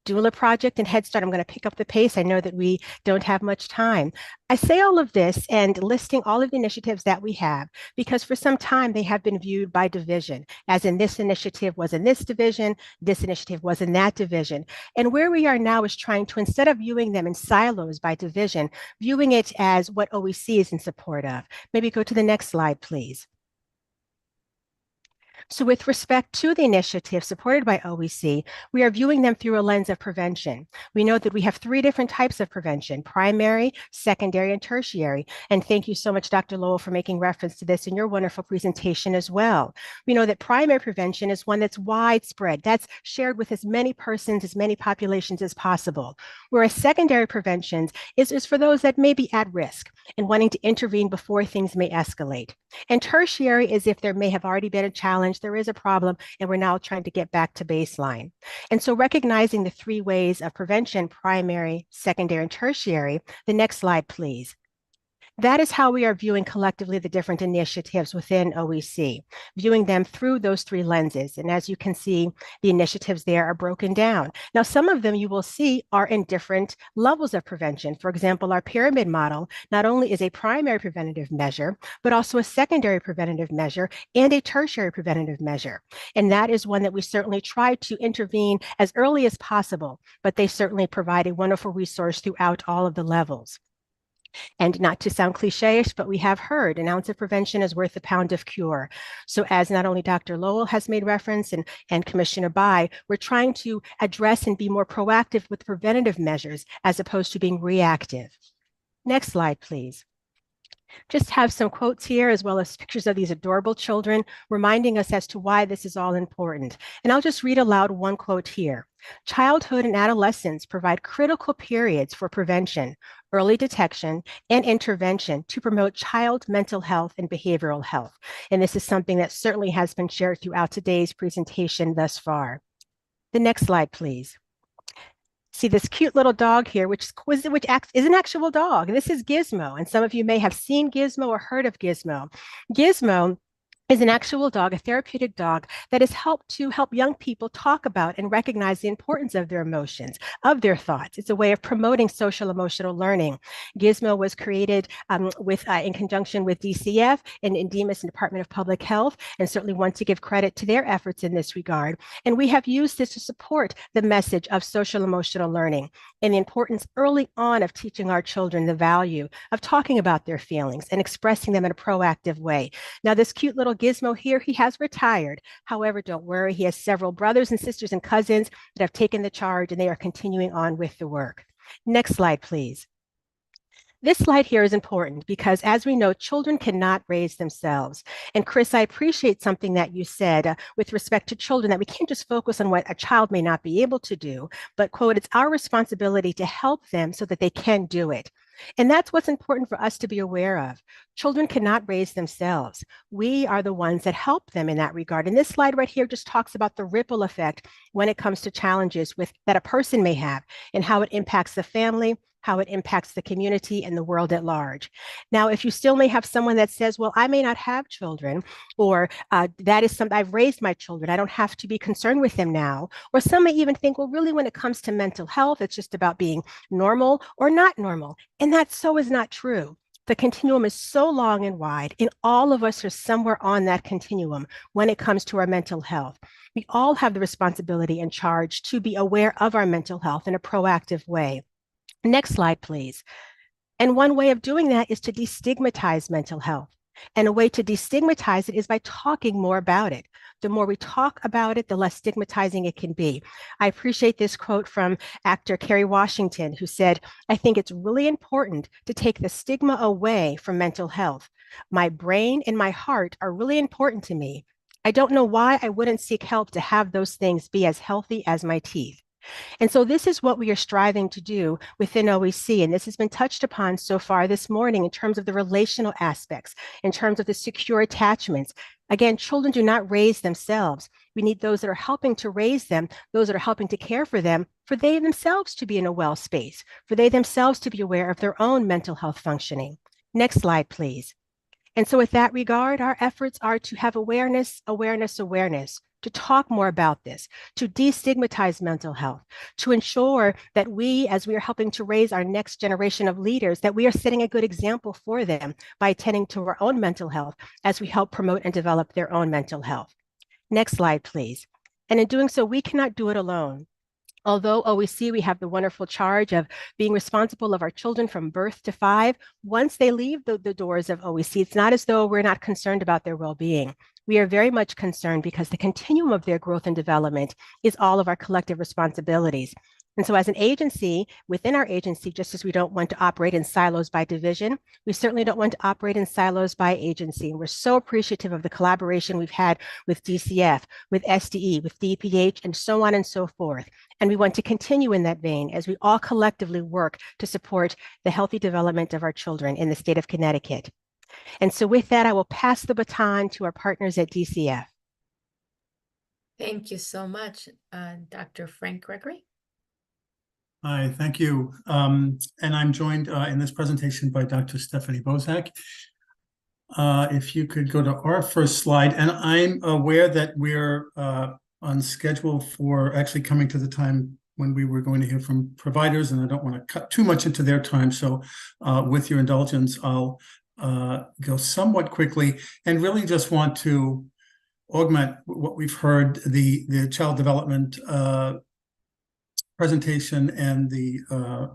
Doula Project and Head Start. I'm going to pick up the pace. I know that we don't have much time. I say all of this and listing all of the initiatives that we have because for some time they have been viewed by division, as in this initiative was in this division, this initiative was in that division. And where we are now is trying to, instead of viewing them in silos by division, viewing it as what OEC is in support of. Maybe go to the next slide, please. So with respect to the initiative supported by OEC, we are viewing them through a lens of prevention. We know that we have 3 different types of prevention: primary, secondary, and tertiary. And thank you so much, Dr. Lowell, for making reference to this in your wonderful presentation as well. We know that primary prevention is one that's widespread, that's shared with as many persons, as many populations as possible. Whereas secondary prevention is for those that may be at risk and wanting to intervene before things may escalate. And tertiary is if there may have already been a challenge, there is a problem, and we're now trying to get back to baseline. And so recognizing the 3 ways of prevention, primary, secondary, and tertiary, the next slide, please. That is how we are viewing collectively the different initiatives within OEC, viewing them through those 3 lenses. And as you can see, the initiatives there are broken down. Now, some of them you will see are in different levels of prevention. For example, our pyramid model not only is a primary preventative measure, but also a secondary preventative measure and a tertiary preventative measure. And that is one that we certainly try to intervene as early as possible, but they certainly provide a wonderful resource throughout all of the levels. And not to sound cliche-ish, but we have heard an ounce of prevention is worth a pound of cure. So as not only Dr. Lowell has made reference and Commissioner Bai, we're trying to address and be more proactive with preventative measures as opposed to being reactive. Next slide, please. Just have some quotes here as well as pictures of these adorable children reminding us as to why this is all important. And I'll just read aloud one quote here. Childhood and adolescence provide critical periods for prevention, early detection, and intervention to promote child mental health and behavioral health. And this is something that certainly has been shared throughout today's presentation thus far. The next slide, please. See this cute little dog here, which is an actual dog. This is Gizmo, and some of you may have seen Gizmo or heard of Gizmo. Gizmo is an actual dog, a therapeutic dog that has helped to help young people talk about and recognize the importance of their emotions, of their thoughts. It's a way of promoting social emotional learning. Gizmo was created in conjunction with DCF and Demas and Department of Public Health, and certainly want to give credit to their efforts in this regard. And we have used this to support the message of social emotional learning and the importance early on of teaching our children the value of talking about their feelings and expressing them in a proactive way. Now, this cute little Gizmo here, he has retired. However, don't worry, he has several brothers and sisters and cousins that have taken the charge and they are continuing on with the work. Next slide, please. This slide here is important because, as we know, children cannot raise themselves. And Chris, I appreciate something that you said with respect to children, that we can't just focus on what a child may not be able to do, but, quote, it's our responsibility to help them so that they can do it. And that's what's important for us to be aware of. Children cannot raise themselves. We are the ones that help them in that regard. And this slide right here just talks about the ripple effect when it comes to challenges that a person may have and how it impacts the family, how it impacts the community and the world at large. Now, if you still may have someone that says, well, I may not have children, or that is something, I've raised my children, I don't have to be concerned with them now. Or some may even think, well, really, when it comes to mental health, it's just about being normal or not normal. And that so is not true. The continuum is so long and wide, and all of us are somewhere on that continuum when it comes to our mental health. We all have the responsibility and charge to be aware of our mental health in a proactive way. Next slide, please. And one way of doing that is to destigmatize mental health. And a way to destigmatize it is by talking more about it. The more we talk about it, the less stigmatizing it can be. I appreciate this quote from actor Kerry Washington, who said, I think it's really important to take the stigma away from mental health. My brain and my heart are really important to me. I don't know why I wouldn't seek help to have those things be as healthy as my teeth. And so this is what we are striving to do within OEC. And this has been touched upon so far this morning in terms of the relational aspects, in terms of the secure attachments. Again, children do not raise themselves. We need those that are helping to raise them, those that are helping to care for them, for they themselves to be in a well space, for they themselves to be aware of their own mental health functioning. Next slide, please. And so with that regard, our efforts are to have awareness, awareness, awareness, to talk more about this, to destigmatize mental health, to ensure that we, as we are helping to raise our next generation of leaders, that we are setting a good example for them by attending to our own mental health as we help promote and develop their own mental health. Next slide, please. And in doing so, we cannot do it alone. Although OEC, we have the wonderful charge of being responsible of our children from birth to 5, once they leave the doors of OEC, it's not as though we're not concerned about their well-being. We are very much concerned because the continuum of their growth and development is all of our collective responsibilities. And so as an agency, within our agency, just as we don't want to operate in silos by division, we certainly don't want to operate in silos by agency. And we're so appreciative of the collaboration we've had with DCF, with SDE, with DPH, and so on and so forth. And we want to continue in that vein as we all collectively work to support the healthy development of our children in the state of Connecticut. And so with that, I will pass the baton to our partners at DCF. Thank you so much, Dr. Frank Gregory. Hi, thank you. And I'm joined in this presentation by Dr. Stephanie Bozak. If you could go to our first slide, and I'm aware that we're on schedule for actually coming to the time when we were going to hear from providers, and I don't want to cut too much into their time. So with your indulgence, I'll go somewhat quickly and really just want to augment what we've heard, the child development presentation and the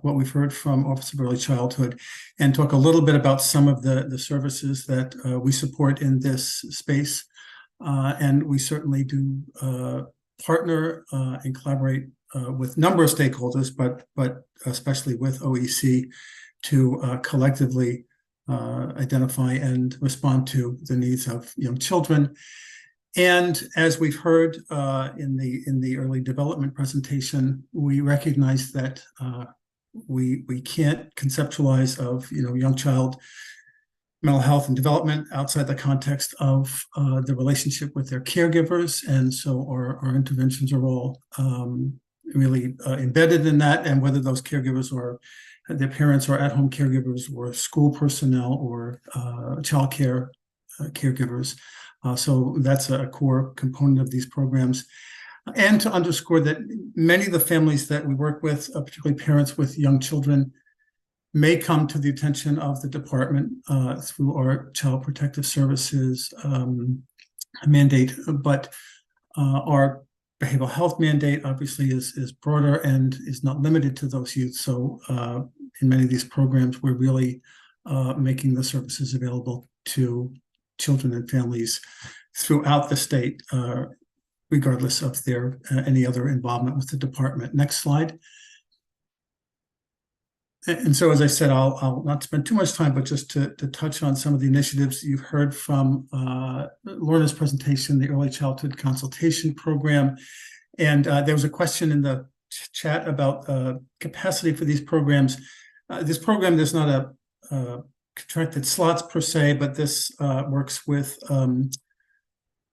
what we've heard from Office of Early Childhood, and talk a little bit about some of the services that we support in this space. And we certainly do partner and collaborate with a number of stakeholders, but especially with OEC to collectively identify and respond to the needs of young children. And as we've heard in the early development presentation, we recognize that we can't conceptualize of young child mental health and development outside the context of the relationship with their caregivers, and so our interventions are all really embedded in that. And whether those caregivers are their parents or at-home caregivers, or school personnel, or childcare caregivers. So that's a core component of these programs. And to underscore that many of the families that we work with, particularly parents with young children, may come to the attention of the department through our Child Protective Services mandate. But our behavioral health mandate obviously is broader and is not limited to those youth. So in many of these programs, we're really making the services available to children and families throughout the state, regardless of their any other involvement with the department. Next slide. And so, as I said, I'll not spend too much time, but just to touch on some of the initiatives you've heard from Lorna's presentation, the Early Childhood Consultation Program. And there was a question in the chat about capacity for these programs. This program, there's not a contracted slots per se, but this works with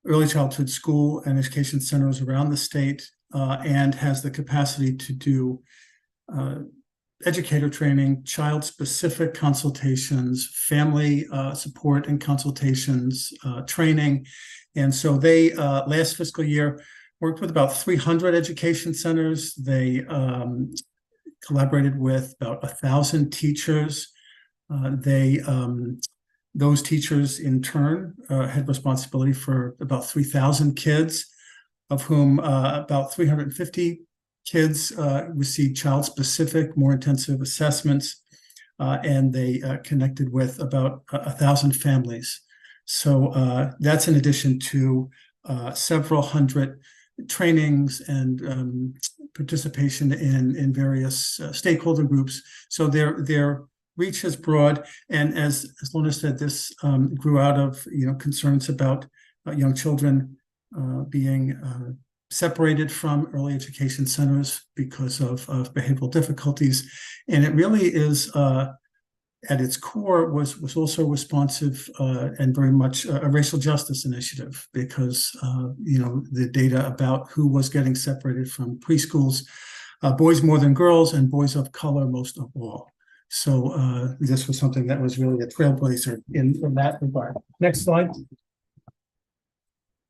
early childhood school and education centers around the state, and has the capacity to do educator training, child-specific consultations, family support and consultations, training. And so they, last fiscal year, worked with about 300 education centers. They collaborated with about 1,000 teachers. Those teachers in turn had responsibility for about 3,000 kids, of whom about 350 kids received child-specific, more intensive assessments, and they connected with about 1,000 families. So that's in addition to several hundred trainings and participation in various stakeholder groups. So their reach is broad, and as Lorna said, this grew out of concerns about young children being separated from early education centers because of behavioral difficulties, and it really is at its core was also responsive and very much a racial justice initiative, because the data about who was getting separated from preschools, boys more than girls, and boys of color most of all. So this was something that was really a trailblazer in that regard. Next slide.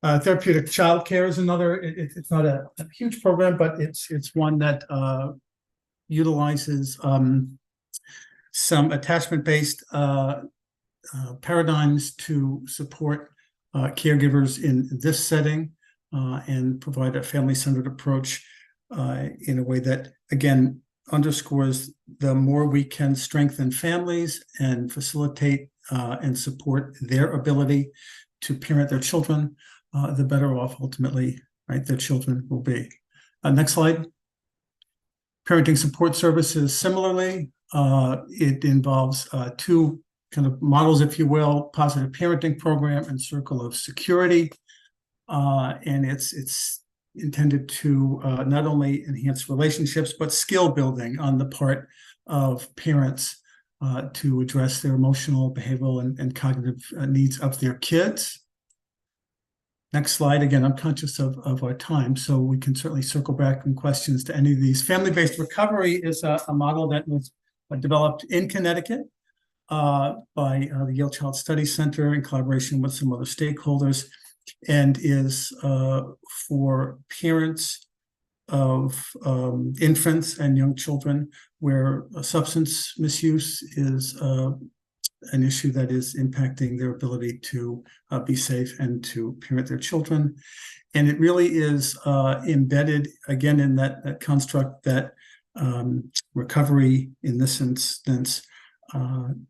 Therapeutic childcare is another. It's not a huge program, but it's one that utilizes some attachment-based paradigms to support caregivers in this setting and provide a family-centered approach in a way that, again, underscores the more we can strengthen families and facilitate and support their ability to parent their children, the better off ultimately, right, their children will be. Next slide. Parenting support services, similarly, it involves two kind of models, if you will: positive parenting program and circle of security. And it's intended to not only enhance relationships, but skill building on the part of parents to address their emotional, behavioral, and cognitive needs of their kids. Next slide. Again, I'm conscious of our time, so we can certainly circle back in questions to any of these. Family-based recovery is a model that was developed in Connecticut by the Yale Child Study Center in collaboration with some other stakeholders, and is for parents of infants and young children where substance misuse is an issue that is impacting their ability to be safe and to parent their children. And it really is embedded, again, in that construct that recovery in this instance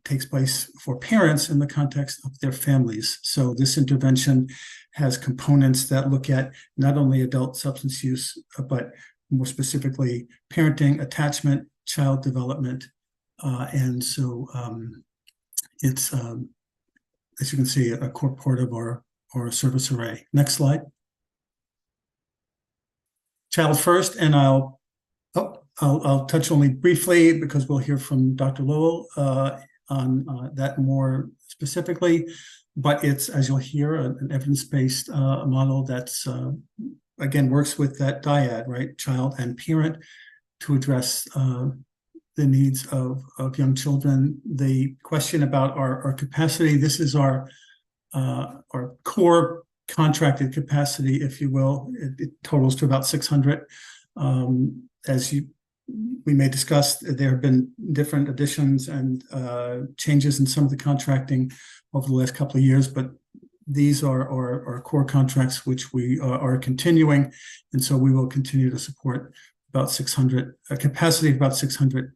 takes place for parents in the context of their families. So this intervention has components that look at not only adult substance use, but more specifically parenting, attachment, child development. And so it's, as you can see, a core part of our service array. Next slide. Child first, and I'll touch only briefly because we'll hear from Dr. Lowell on that more specifically. But it's, as you'll hear, an evidence-based model that's, again, works with that dyad, right, child and parent, to address the needs of young children. The question about our capacity, this is our core contracted capacity, if you will. It totals to about 600. As we may discuss, there have been different additions and changes in some of the contracting over the last couple of years, but these are our core contracts, which we are continuing. And so we will continue to support about 600, a capacity of about 600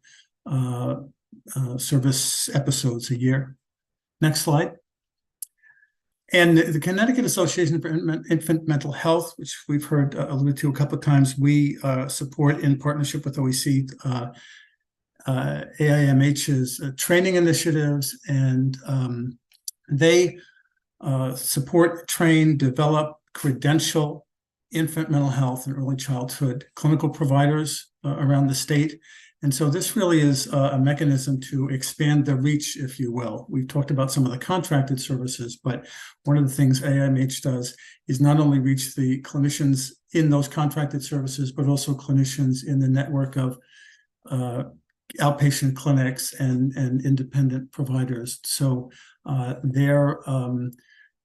service episodes a year. Next slide. And the Connecticut Association for Infant Mental Health, which we've heard alluded to a couple of times, we support in partnership with OEC AIMH's training initiatives, and they support, train, develop, credential infant mental health and early childhood clinical providers around the state. And so this really is a mechanism to expand the reach, if you will. We've talked about some of the contracted services, but one of the things AIMH does is not only reach the clinicians in those contracted services, but also clinicians in the network of outpatient clinics and independent providers. So their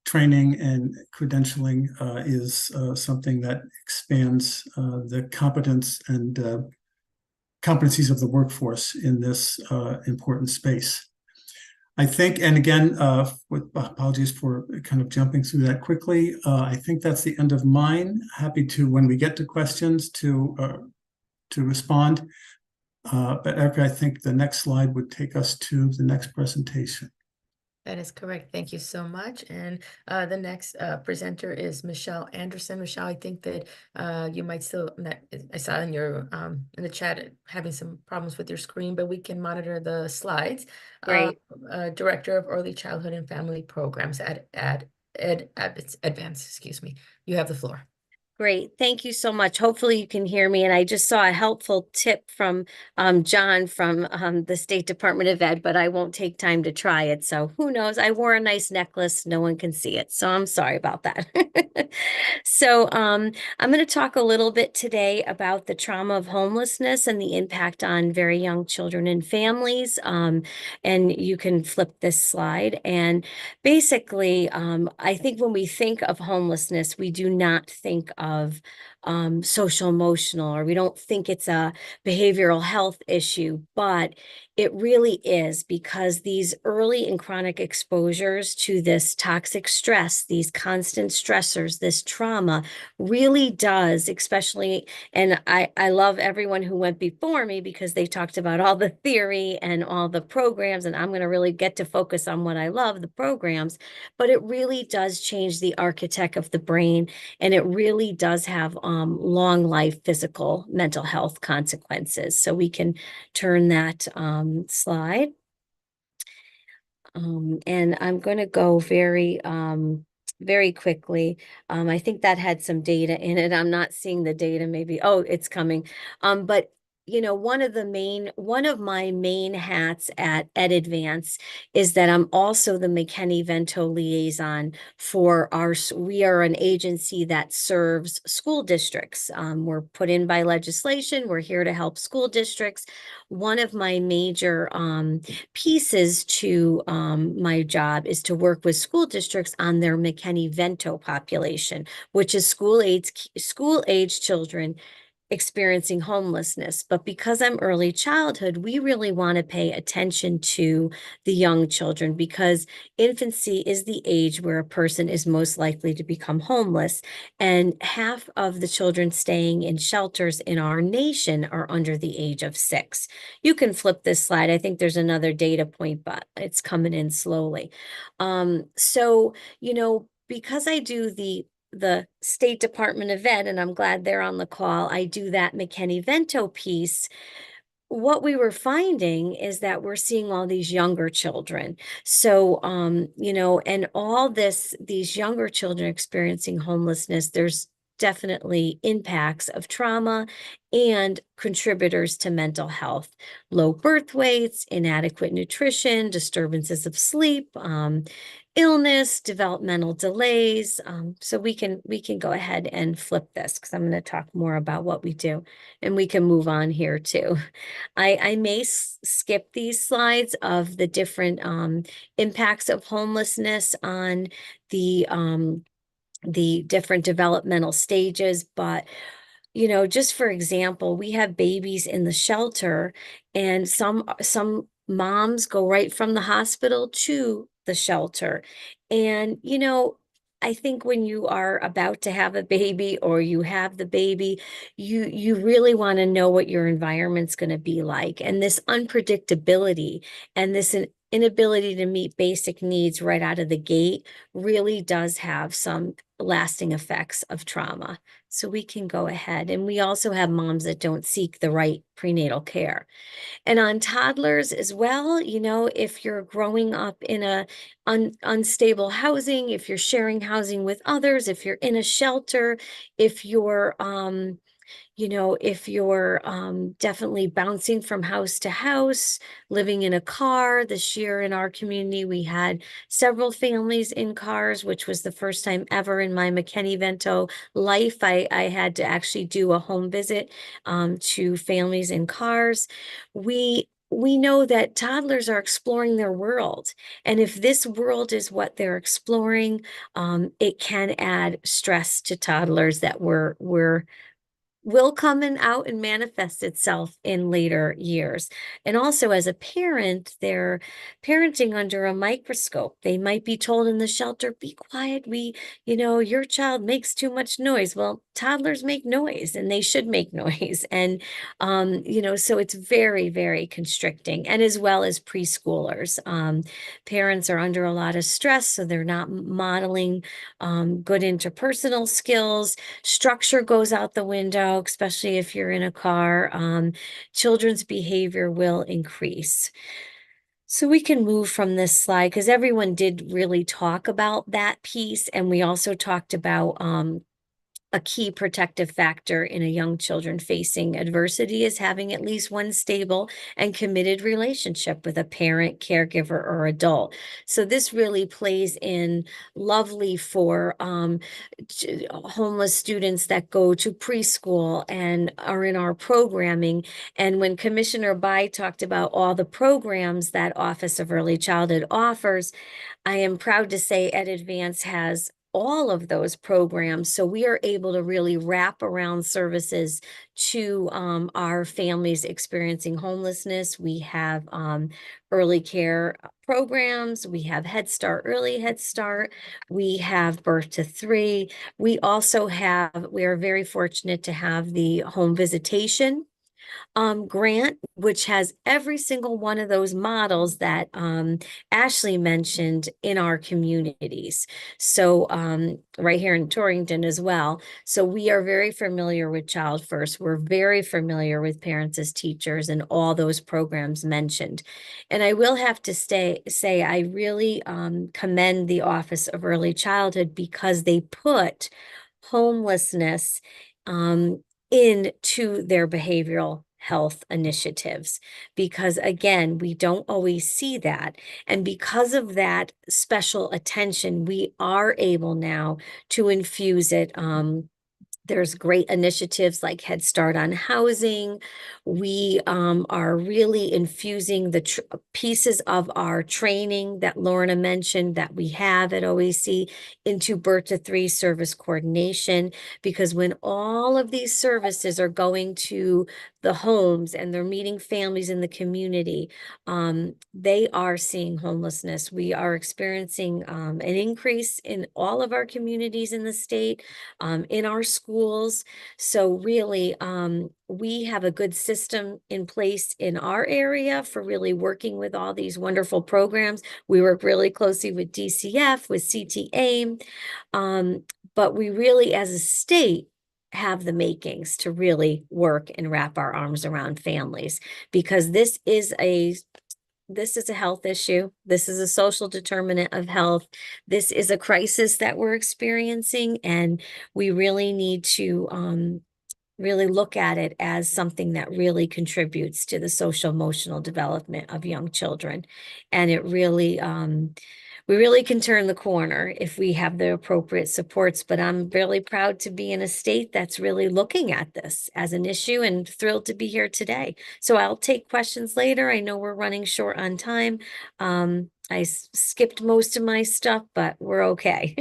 training and credentialing is something that expands the competence and competencies of the workforce in this important space. I think, and again, with apologies for kind of jumping through that quickly, I think that's the end of mine. Happy to, when we get to questions, to respond. But Erica, I think the next slide would take us to the next presentation. That is correct. Thank you so much. And the next presenter is Michelle Anderson. Michelle, I think that you might still, I saw in your in the chat having some problems with your screen, but we can monitor the slides. Great. Director of Early Childhood and Family Programs at Advance, excuse me. You have the floor. Great. Thank you so much. Hopefully you can hear me. And I just saw a helpful tip from John from the State Department of Ed, but I won't take time to try it. So who knows? I wore a nice necklace. No one can see it. So I'm sorry about that. So I'm going to talk a little bit today about the trauma of homelessness and the impact on very young children and families. And you can flip this slide. And basically, I think when we think of homelessness, we do not think of social emotional, or we don't think it's a behavioral health issue, but it really is, because these early and chronic exposures to this toxic stress, these constant stressors, this trauma really does, especially, and I love everyone who went before me because they talked about all the theory and all the programs, and I'm going to really get to focus on what I love, the programs, but it really does change the architect of the brain, and it really does have long life physical mental health consequences. So we can turn that slide. And I'm going to go very quickly. I think that had some data in it. I'm not seeing the data maybe. Oh, it's coming. But you know, one of my main hats at EdAdvance is that I'm also the McKinney-Vento liaison for we are an agency that serves school districts. We're put in by legislation. We're here to help school districts. One of my major pieces to my job is to work with school districts on their McKinney-Vento population, which is school-age children experiencing homelessness. But because I'm early childhood, we really want to pay attention to the young children, because infancy is the age where a person is most likely to become homeless. And half of the children staying in shelters in our nation are under the age of 6. You can flip this slide. I think there's another data point, but it's coming in slowly. So, you know, because I do the State Department of Ed, and I'm glad they're on the call, I do that McKinney-Vento piece. What we were finding is that we're seeing all these younger children. So, you know, and all these younger children experiencing homelessness, there's definitely impacts of trauma and contributors to mental health: low birth weights, inadequate nutrition, disturbances of sleep, illness, developmental delays. So we can go ahead and flip this, because I'm going to talk more about what we do, and we can move on here too. I may skip these slides of the different impacts of homelessness on the different developmental stages, but you know, just for example, we have babies in the shelter, and some moms go right from the hospital to the shelter. And, you know, I think when you are about to have a baby, or you have the baby, you really want to know what your environment's going to be like. And this unpredictability and this inability to meet basic needs right out of the gate really does have some lasting effects of trauma. So we can go ahead. And we also have moms that don't seek the right prenatal care. And on toddlers as well, you know, if you're growing up in a unstable housing, if you're sharing housing with others, if you're in a shelter, if you're you know, if you're definitely bouncing from house to house, living in a car. This year in our community, we had several families in cars, which was the first time ever in my McKinney-Vento life. I had to actually do a home visit to families in cars. We know that toddlers are exploring their world. And if this world is what they're exploring, it can add stress to toddlers that will come out and manifest itself in later years. And also, as a parent, they're parenting under a microscope. They might be told in the shelter, be quiet. You know, your child makes too much noise. Well, toddlers make noise, and they should make noise. And, you know, so it's very, very constricting. And as well as preschoolers, parents are under a lot of stress, so they're not modeling good interpersonal skills. Structure goes out the window, especially if you're in a car. Children's behavior will increase. So we can move from this slide, because everyone did really talk about that piece. And we also talked about a key protective factor in a young children facing adversity is having at least one stable and committed relationship with a parent, caregiver, or adult. So this really plays in lovely for homeless students that go to preschool and are in our programming. And when Commissioner Bai talked about all the programs that Office of Early Childhood offers, I am proud to say Ed Advance has all of those programs. So we are able to really wrap around services to our families experiencing homelessness. We have early care programs. We have Head Start, Early Head Start. We have Birth to 3. We also have, we are very fortunate to have the home visitation grant, which has every single one of those models that Ashley mentioned in our communities. So right here in Torrington as well. So we are very familiar with Child First. We're very familiar with Parents as Teachers and all those programs mentioned. And I will have to say I really commend the Office of Early Childhood because they put homelessness into their behavioral health initiatives, because again, we don't always see that. And because of that special attention, we are able now to infuse it. There's great initiatives like Head Start on housing. We are really infusing the pieces of our training that Lorna mentioned that we have at OEC into Birth to 3 service coordination, because when all of these services are going to the homes and they're meeting families in the community, they are seeing homelessness. We are experiencing an increase in all of our communities in the state, in our schools. So really, we have a good system in place in our area for really working with all these wonderful programs. We work really closely with DCF, with CT-AIM, but we really, as a state, have the makings to really work and wrap our arms around families, because this is a health issue. This is a social determinant of health. This is a crisis that we're experiencing, and we really need to really look at it as something that really contributes to the social emotional development of young children. And it really, we really can turn the corner if we have the appropriate supports. But I'm really proud to be in a state that's really looking at this as an issue, and thrilled to be here today. So I'll take questions later. I know we're running short on time. I skipped most of my stuff, but we're okay.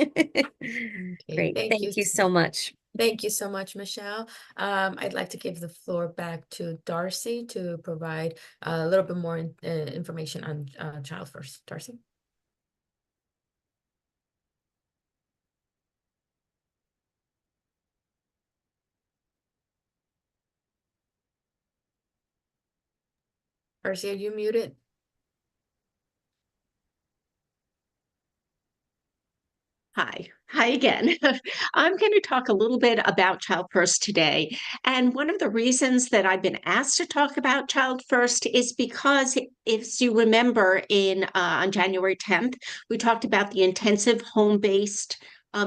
Great. Thank you so much. Thank you so much, Michelle. I'd like to give the floor back to Darcy to provide a little bit more information on Child First. Darcy? Darcy, are you muted? Hi again. I'm going to talk a little bit about Child First today. And one of the reasons that I've been asked to talk about Child First is because, if you remember, on January 10th, we talked about the intensive home-based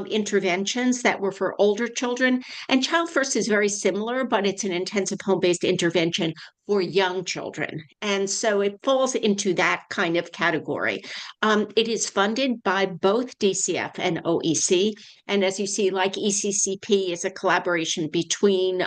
interventions that were for older children. And Child First is very similar, but it's an intensive home-based intervention for young children. And so it falls into that kind of category. It is funded by both DCF and OEC. And as you see, like ECCP is a collaboration between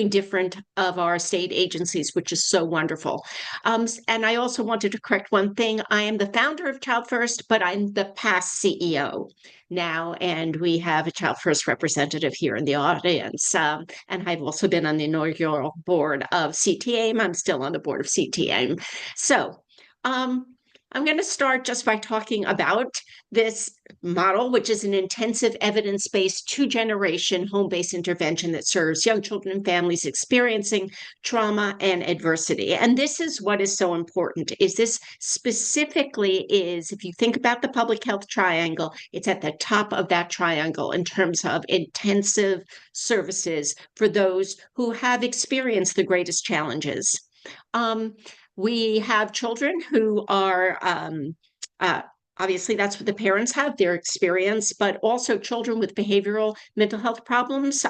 different of our state agencies, which is so wonderful. And I also wanted to correct one thing. I am the founder of Child First, but I'm the past CEO now, and we have a Child First representative here in the audience. And I've also been on the inaugural board of CT-AIM. I'm still on the board of CT-AIM. So I'm going to start just by talking about this model, which is an intensive evidence-based 2-generation home-based intervention that serves young children and families experiencing trauma and adversity. And this is what is so important, is this specifically is, if you think about the public health triangle, it's at the top of that triangle in terms of intensive services for those who have experienced the greatest challenges. We have children who are Obviously, that's what the parents have, their experience, but also children with behavioral mental health problems.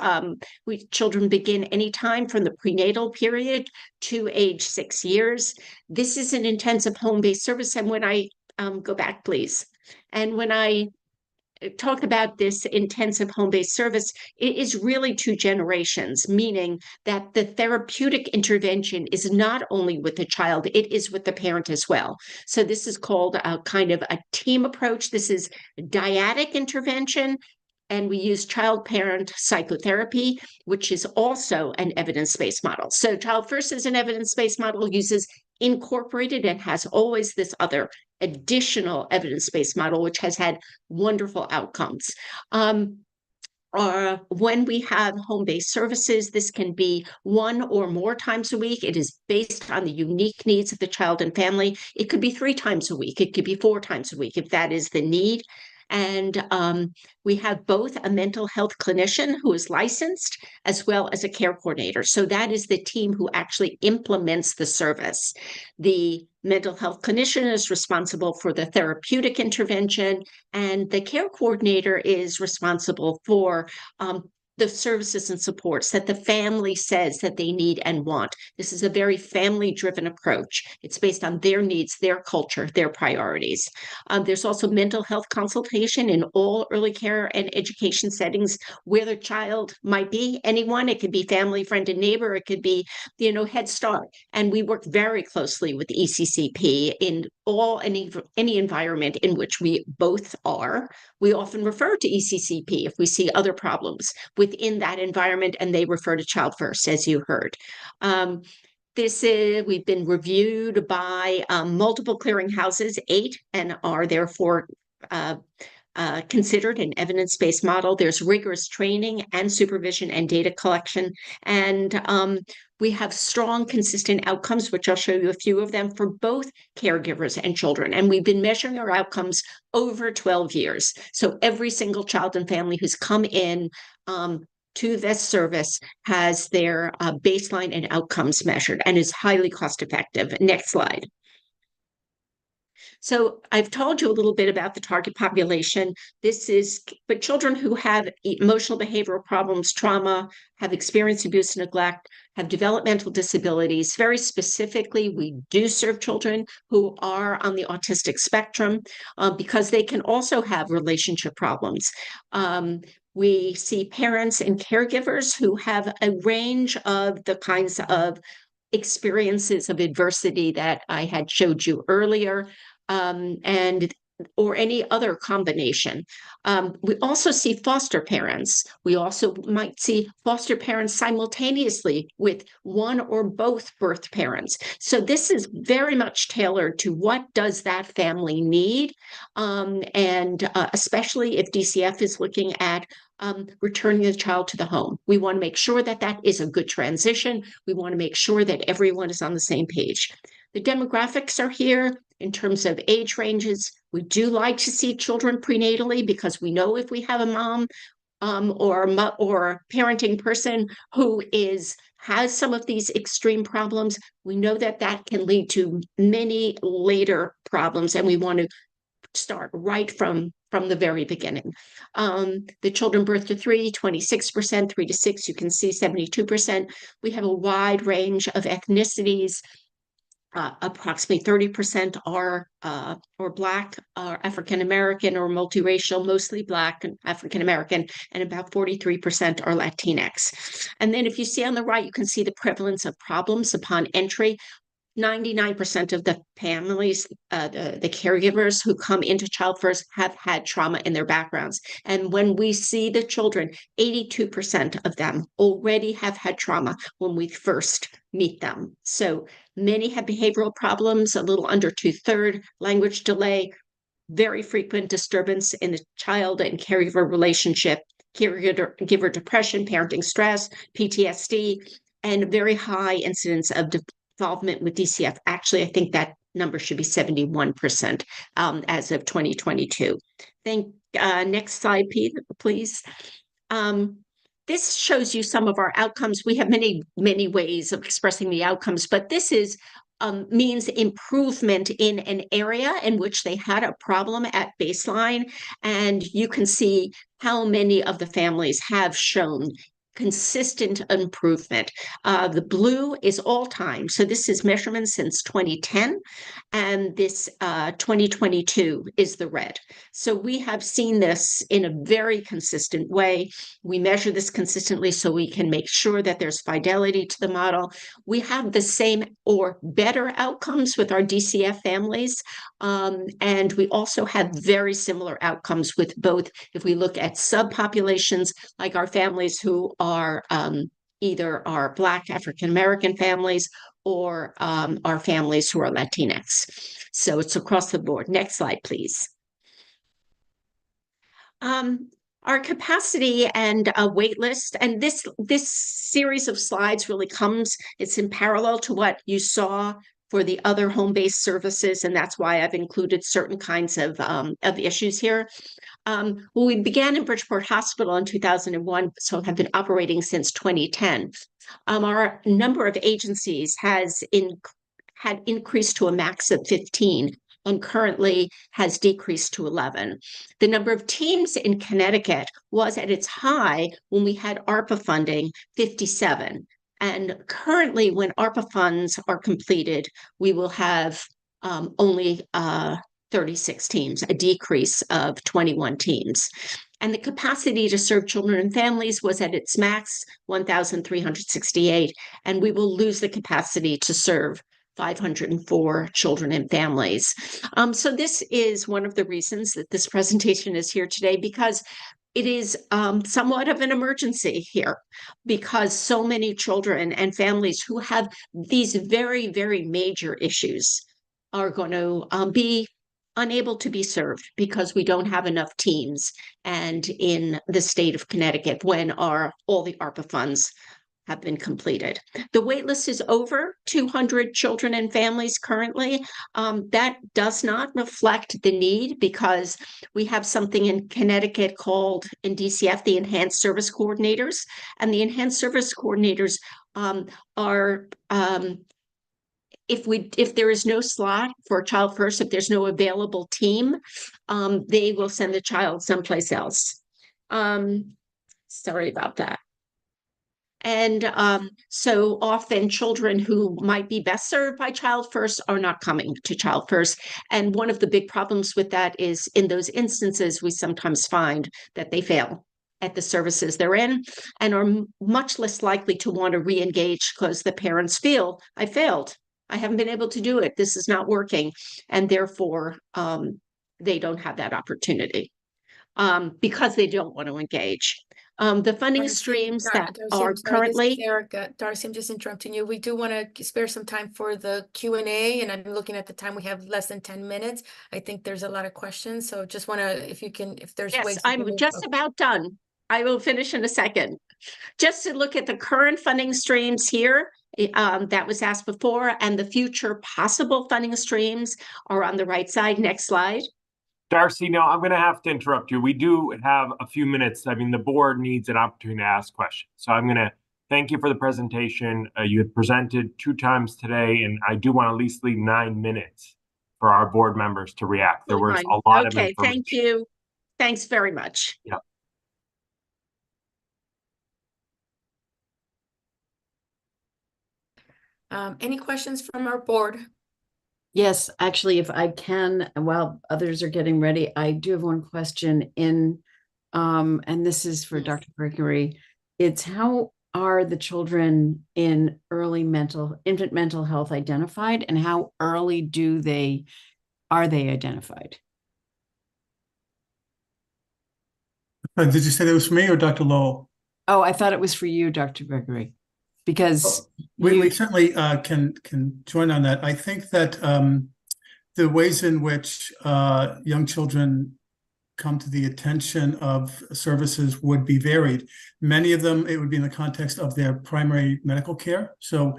Children begin anytime from the prenatal period to age 6 years. This is an intensive home-based service. And when I go back, please. And when I talk about this intensive home-based service, it is really 2 generations, meaning that the therapeutic intervention is not only with the child, it is with the parent as well. So this is called a kind of a team approach. This is dyadic intervention, and we use child-parent psychotherapy, which is also an evidence-based model. So Child First is an evidence-based model, uses incorporated and has always this other additional evidence-based model, which has had wonderful outcomes. When we have home-based services, this can be 1 or more times a week. It is based on the unique needs of the child and family. It could be 3 times a week. It could be 4 times a week if that is the need. And we have both a mental health clinician who is licensed as well as a care coordinator. So that is the team who actually implements the service. The mental health clinician is responsible for the therapeutic intervention, and the care coordinator is responsible for the services and supports that the family says that they need and want. This is a very family-driven approach. It's based on their needs, their culture, their priorities. There's also mental health consultation in all early care and education settings where the child might be, anyone. It could be family, friend, and neighbor. It could be, Head Start. And we work very closely with ECCP in any environment in which we both are. We often refer to ECCP if we see other problems within that environment, and they refer to Child First, as you heard. We've been reviewed by multiple clearinghouses, 8, and are therefore considered an evidence-based model. There's rigorous training and supervision and data collection. And we have strong, consistent outcomes, which I'll show you a few of them for both caregivers and children. And we've been measuring our outcomes over 12 years. So every single child and family who's come in to this service has their baseline and outcomes measured and is highly cost effective. Next slide. So I've told you a little bit about the target population. But children who have emotional behavioral problems, trauma, have experienced abuse and neglect, have developmental disabilities. Very specifically, we do serve children who are on the autistic spectrum because they can also have relationship problems. We see parents and caregivers who have a range of the kinds of experiences of adversity that I had showed you earlier, or any other combination. We also see foster parents. We also might see foster parents simultaneously with one or both birth parents. So this is very much tailored to what does that family need, and especially if DCF is looking at returning the child to the home. We want to make sure that that is a good transition. We want to make sure that everyone is on the same page. The demographics are here in terms of age ranges. We do like to see children prenatally because we know if we have a mom or parenting person who has some of these extreme problems, we know that that can lead to many later problems, and we want to start right from the very beginning. The children birth to 3, 26%, 3 to 6, you can see 72%. We have a wide range of ethnicities. Approximately 30% are Black, or African American, or multiracial, mostly Black and African American, and about 43% are Latinx. And then if you see on the right, you can see the prevalence of problems upon entry. 99% of the families, the caregivers who come into Child First have had trauma in their backgrounds. And when we see the children, 82% of them already have had trauma when we first meet them. So many have behavioral problems, a little under 2/3, language delay, very frequent disturbance in the child and caregiver relationship, caregiver depression, parenting stress, PTSD, and very high incidence of involvement with DCF. Actually, I think that number should be 71% as of 2022. Next slide, please. This shows you some of our outcomes. We have many, many ways of expressing the outcomes, but this is means improvement in an area in which they had a problem at baseline. And you can see how many of the families have shown consistent improvement. The blue is all time. So this is measurements since 2010, and this 2022 is the red. So we have seen this in a very consistent way. We measure this consistently so we can make sure that there's fidelity to the model. We have the same or better outcomes with our DCF families. And we also have very similar outcomes with both, if we look at subpopulations, like our families who are either our Black African-American families or our families who are Latinx. So it's across the board. Next slide, please. Our capacity and wait list, and this series of slides really it's in parallel to what you saw for the other home-based services, and that's why I've included certain kinds of issues here. Well, we began in Bridgeport Hospital in 2001, so have been operating since 2010. Our number of agencies had increased to a max of 15 and currently has decreased to 11. The number of teams in Connecticut was at its high when we had ARPA funding, 57. And currently, when ARPA funds are completed, we will have only 36 teams, a decrease of 21 teams. And the capacity to serve children and families was at its max, 1,368, and we will lose the capacity to serve 504 children and families. So this is one of the reasons that this presentation is here today, because it is somewhat of an emergency here, because so many children and families who have these very, very major issues are going to be unable to be served because we don't have enough teams, and in the state of Connecticut when all the ARPA funds have been completed. The wait list is over 200 children and families currently. That does not reflect the need, because we have something in Connecticut called, in DCF, the Enhanced Service Coordinators. And the Enhanced Service Coordinators are, if there is no slot for Child First, if there's no available team, they will send the child someplace else. Sorry about that. And so often children who might be best served by Child First are not coming to Child First. And one of the big problems with that is, in those instances, we sometimes find that they fail at the services they're in and are much less likely to want to re-engage, because the parents feel, I failed. I haven't been able to do it. This is not working. And therefore, they don't have that opportunity because they don't want to engage. The funding streams that are currently... Erica, Darcy, I'm just interrupting you. We do want to spare some time for the Q&A, and I'm looking at the time. We have less than 10 minutes. I think there's a lot of questions, so just want to, if there's ways... Yes, I'm just about done. I will finish in a second. Just to look at the current funding streams here, that was asked before, and the future possible funding streams are on the right side. Next slide. Darcy, no, I'm going to have to interrupt you. We do have a few minutes. I mean, the board needs an opportunity to ask questions. So I'm going to thank you for the presentation. You had presented 2 times today, and I do want to at least leave 9 minutes for our board members to react. There was a lot of information. Okay, thank you. Thanks very much. Yeah. Any questions from our board? Yes, actually, if I can, while others are getting ready, I do have one question and this is for Dr. Gregory. It's, how are the children in infant mental health identified, and how early are they identified? Did you say that was for me or Dr. Lowell? Oh, I thought it was for you, Dr. Gregory. Because we certainly can join on that. I think that the ways in which young children come to the attention of services would be varied. Many of them, it would be in the context of their primary medical care. So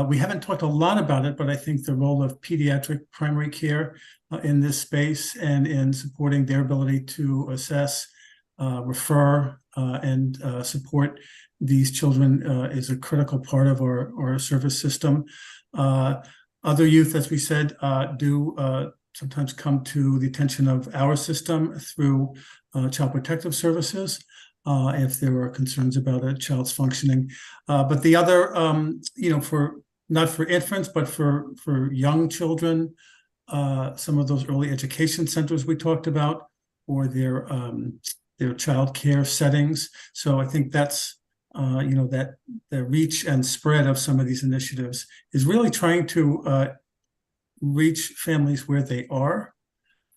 we haven't talked a lot about it, but I think the role of pediatric primary care in this space and in supporting their ability to assess, refer, and support these children is a critical part of our service system. Other youth, as we said, do sometimes come to the attention of our system through Child Protective Services if there are concerns about a child's functioning. But the other, for not for infants, but for young children, some of those early education centers we talked about, or their child care settings. So I think that's that the reach and spread of some of these initiatives is really trying to reach families where they are.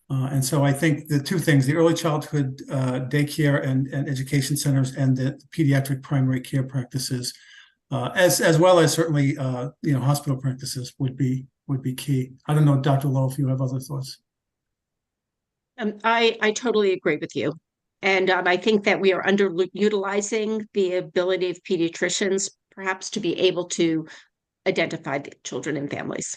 And so I think the two things, the early childhood daycare and education centers and the pediatric primary care practices, as well as certainly hospital practices would be key. I don't know, Dr. Lowe, if you have other thoughts. I totally agree with you. And I think that we are underutilizing the ability of pediatricians perhaps to be able to identify the children and families.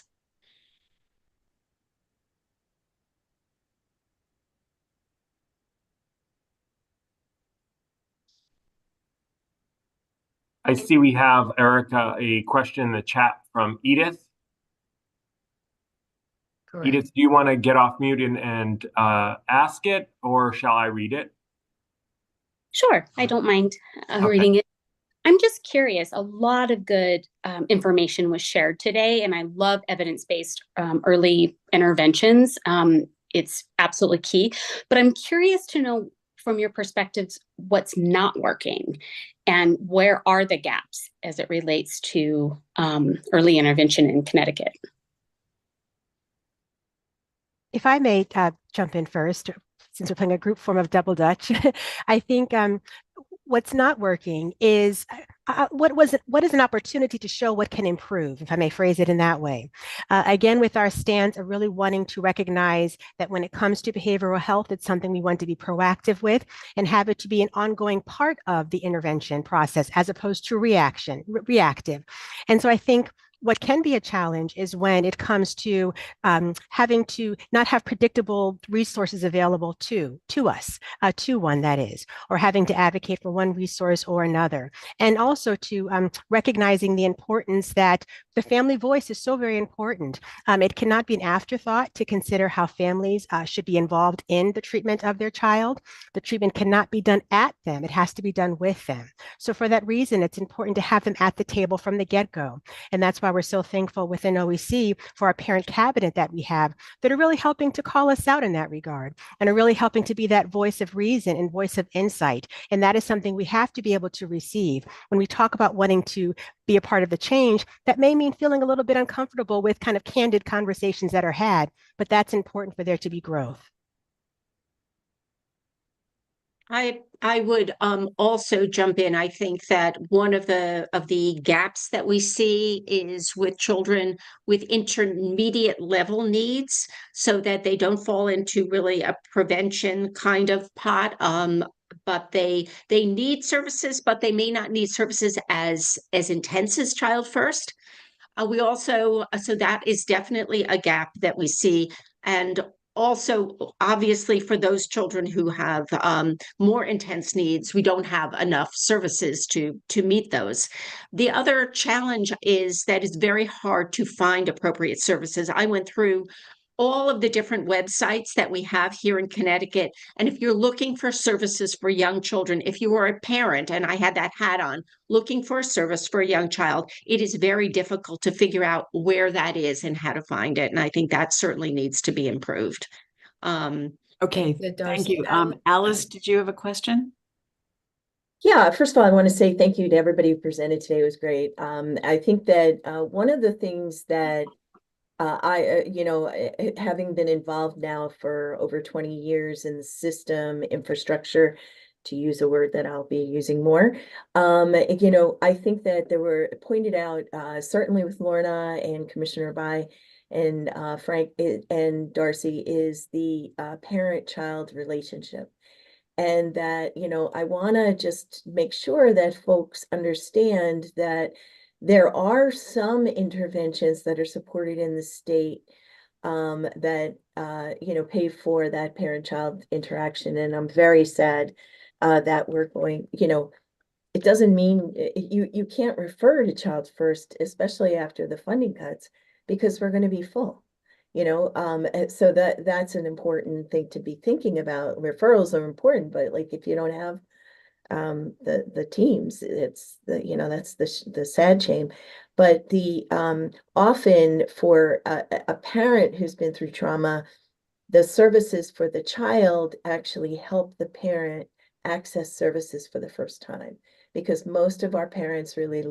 I see we have, Erica, a question in the chat from Edith. Correct. Edith, do you want to get off mute and ask it, or shall I read it? Sure, I don't mind Okay. reading it. I'm just curious. A lot of good information was shared today, and I love evidence-based early interventions. It's absolutely key. But I'm curious to know from your perspectives what's not working and where are the gaps as it relates to early intervention in Connecticut. If I may jump in first, since we're playing a group form of double dutch, I think what's not working is what is an opportunity to show what can improve, if I may phrase it in that way. Again, with our stance of really wanting to recognize that when it comes to behavioral health, it's something we want to be proactive with and have it to be an ongoing part of the intervention process as opposed to reactive. And so I think what can be a challenge is when it comes to having to not have predictable resources available to us, to one that is, or having to advocate for one resource or another. And also to recognizing the importance that the family voice is so very important. It cannot be an afterthought to consider how families should be involved in the treatment of their child. The treatment cannot be done at them. It has to be done with them. So for that reason, it's important to have them at the table from the get-go. And that's why we're so thankful within OEC for our parent cabinet that we have that are really helping to call us out in that regard and are really helping to be that voice of reason and voice of insight. And that is something we have to be able to receive. When we talk about wanting to be a part of the change, that may mean feeling a little bit uncomfortable with kind of candid conversations that are had, but that's important for there to be growth. I would also jump in. I think that one of the gaps that we see is with children with intermediate level needs, so that they don't fall into really a prevention kind of pot. But they need services, but they may not need services as intense as Child First. We also, so that is definitely a gap that we see. And also, obviously, for those children who have more intense needs, we don't have enough services to meet those. The other challenge is that it's very hard to find appropriate services. I went through all of the different websites that we have here in Connecticut. And if you're looking for services for young children, if you are a parent, and I had that hat on, looking for a service for a young child, it is very difficult to figure out where that is and how to find it. And I think that certainly needs to be improved. Okay, thank you. Alice, did you have a question? Yeah, first of all, I want to say thank you to everybody who presented today. It was great. I think that one of the things that having been involved now for over 20 years in the system infrastructure, to use a word that I'll be using more, I think that there were pointed out, certainly with Lorna and Commissioner Bai and Frank and Darcy, is the parent-child relationship. And that, I want to just make sure that folks understand that there are some interventions that are supported in the state that, pay for that parent-child interaction. And I'm very sad that we're going, it doesn't mean you can't refer to Child First, especially after the funding cuts, because we're going to be full. So that's an important thing to be thinking about. Referrals are important, but like if you don't have the teams, it's that's the sad shame. But the often for a parent who's been through trauma, the services for the child actually help the parent access services for the first time, because most of our parents really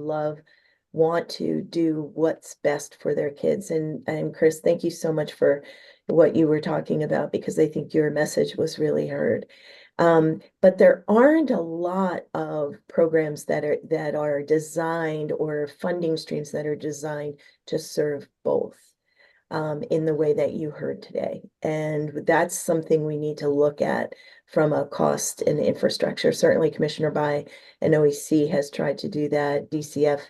want to do what's best for their kids. And Chris, thank you so much for what you were talking about, because I think your message was really heard. But there aren't a lot of programs that are designed, or funding streams that are designed to serve both in the way that you heard today. And that's something we need to look at from a cost and infrastructure. Certainly Commissioner Bai and OEC has tried to do that. DCF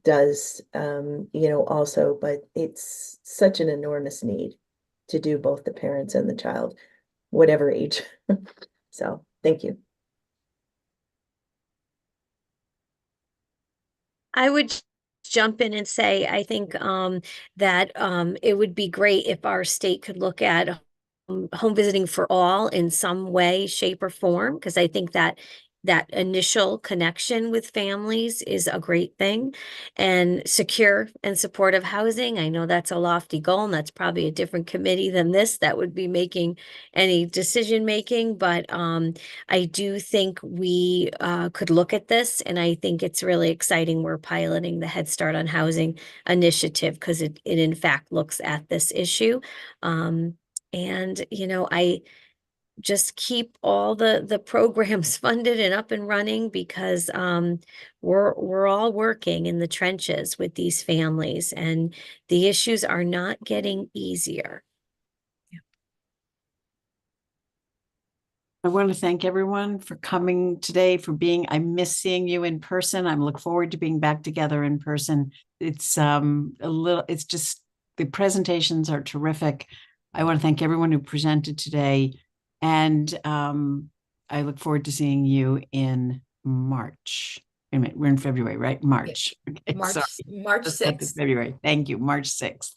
does, also, but it's such an enormous need to do both the parents and the child, whatever age. So thank you. I would jump in and say, I think that it would be great if our state could look at home visiting for all in some way, shape, or form, because I think that initial connection with families is a great thing. And secure and supportive housing, I know that's a lofty goal, and that's probably a different committee than this that would be making any decision making, but I do think we could look at this, and I think it's really exciting we're piloting the Head Start on Housing initiative, because it in fact looks at this issue. And I just keep all the programs funded and up and running, because we're all working in the trenches with these families, and the issues are not getting easier. I want to thank everyone for coming today, I miss seeing you in person. I look forward to being back together in person. It's just, the presentations are terrific. I want to thank everyone who presented today. And I look forward to seeing you in March. Wait a minute, we're in February, right? March. Okay, March sorry. 6th. February. Thank you. March 6th.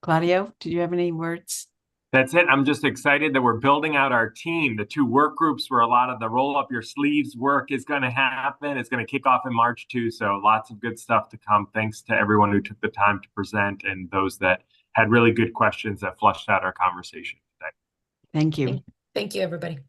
Claudio, did you have any words? That's it. I'm just excited that we're building out our team. The 2 work groups where a lot of the roll up your sleeves work is going to happen. It's going to kick off in March too. So lots of good stuff to come. Thanks to everyone who took the time to present, and those that had really good questions that flushed out our conversation today. Thank you. Thank you, everybody.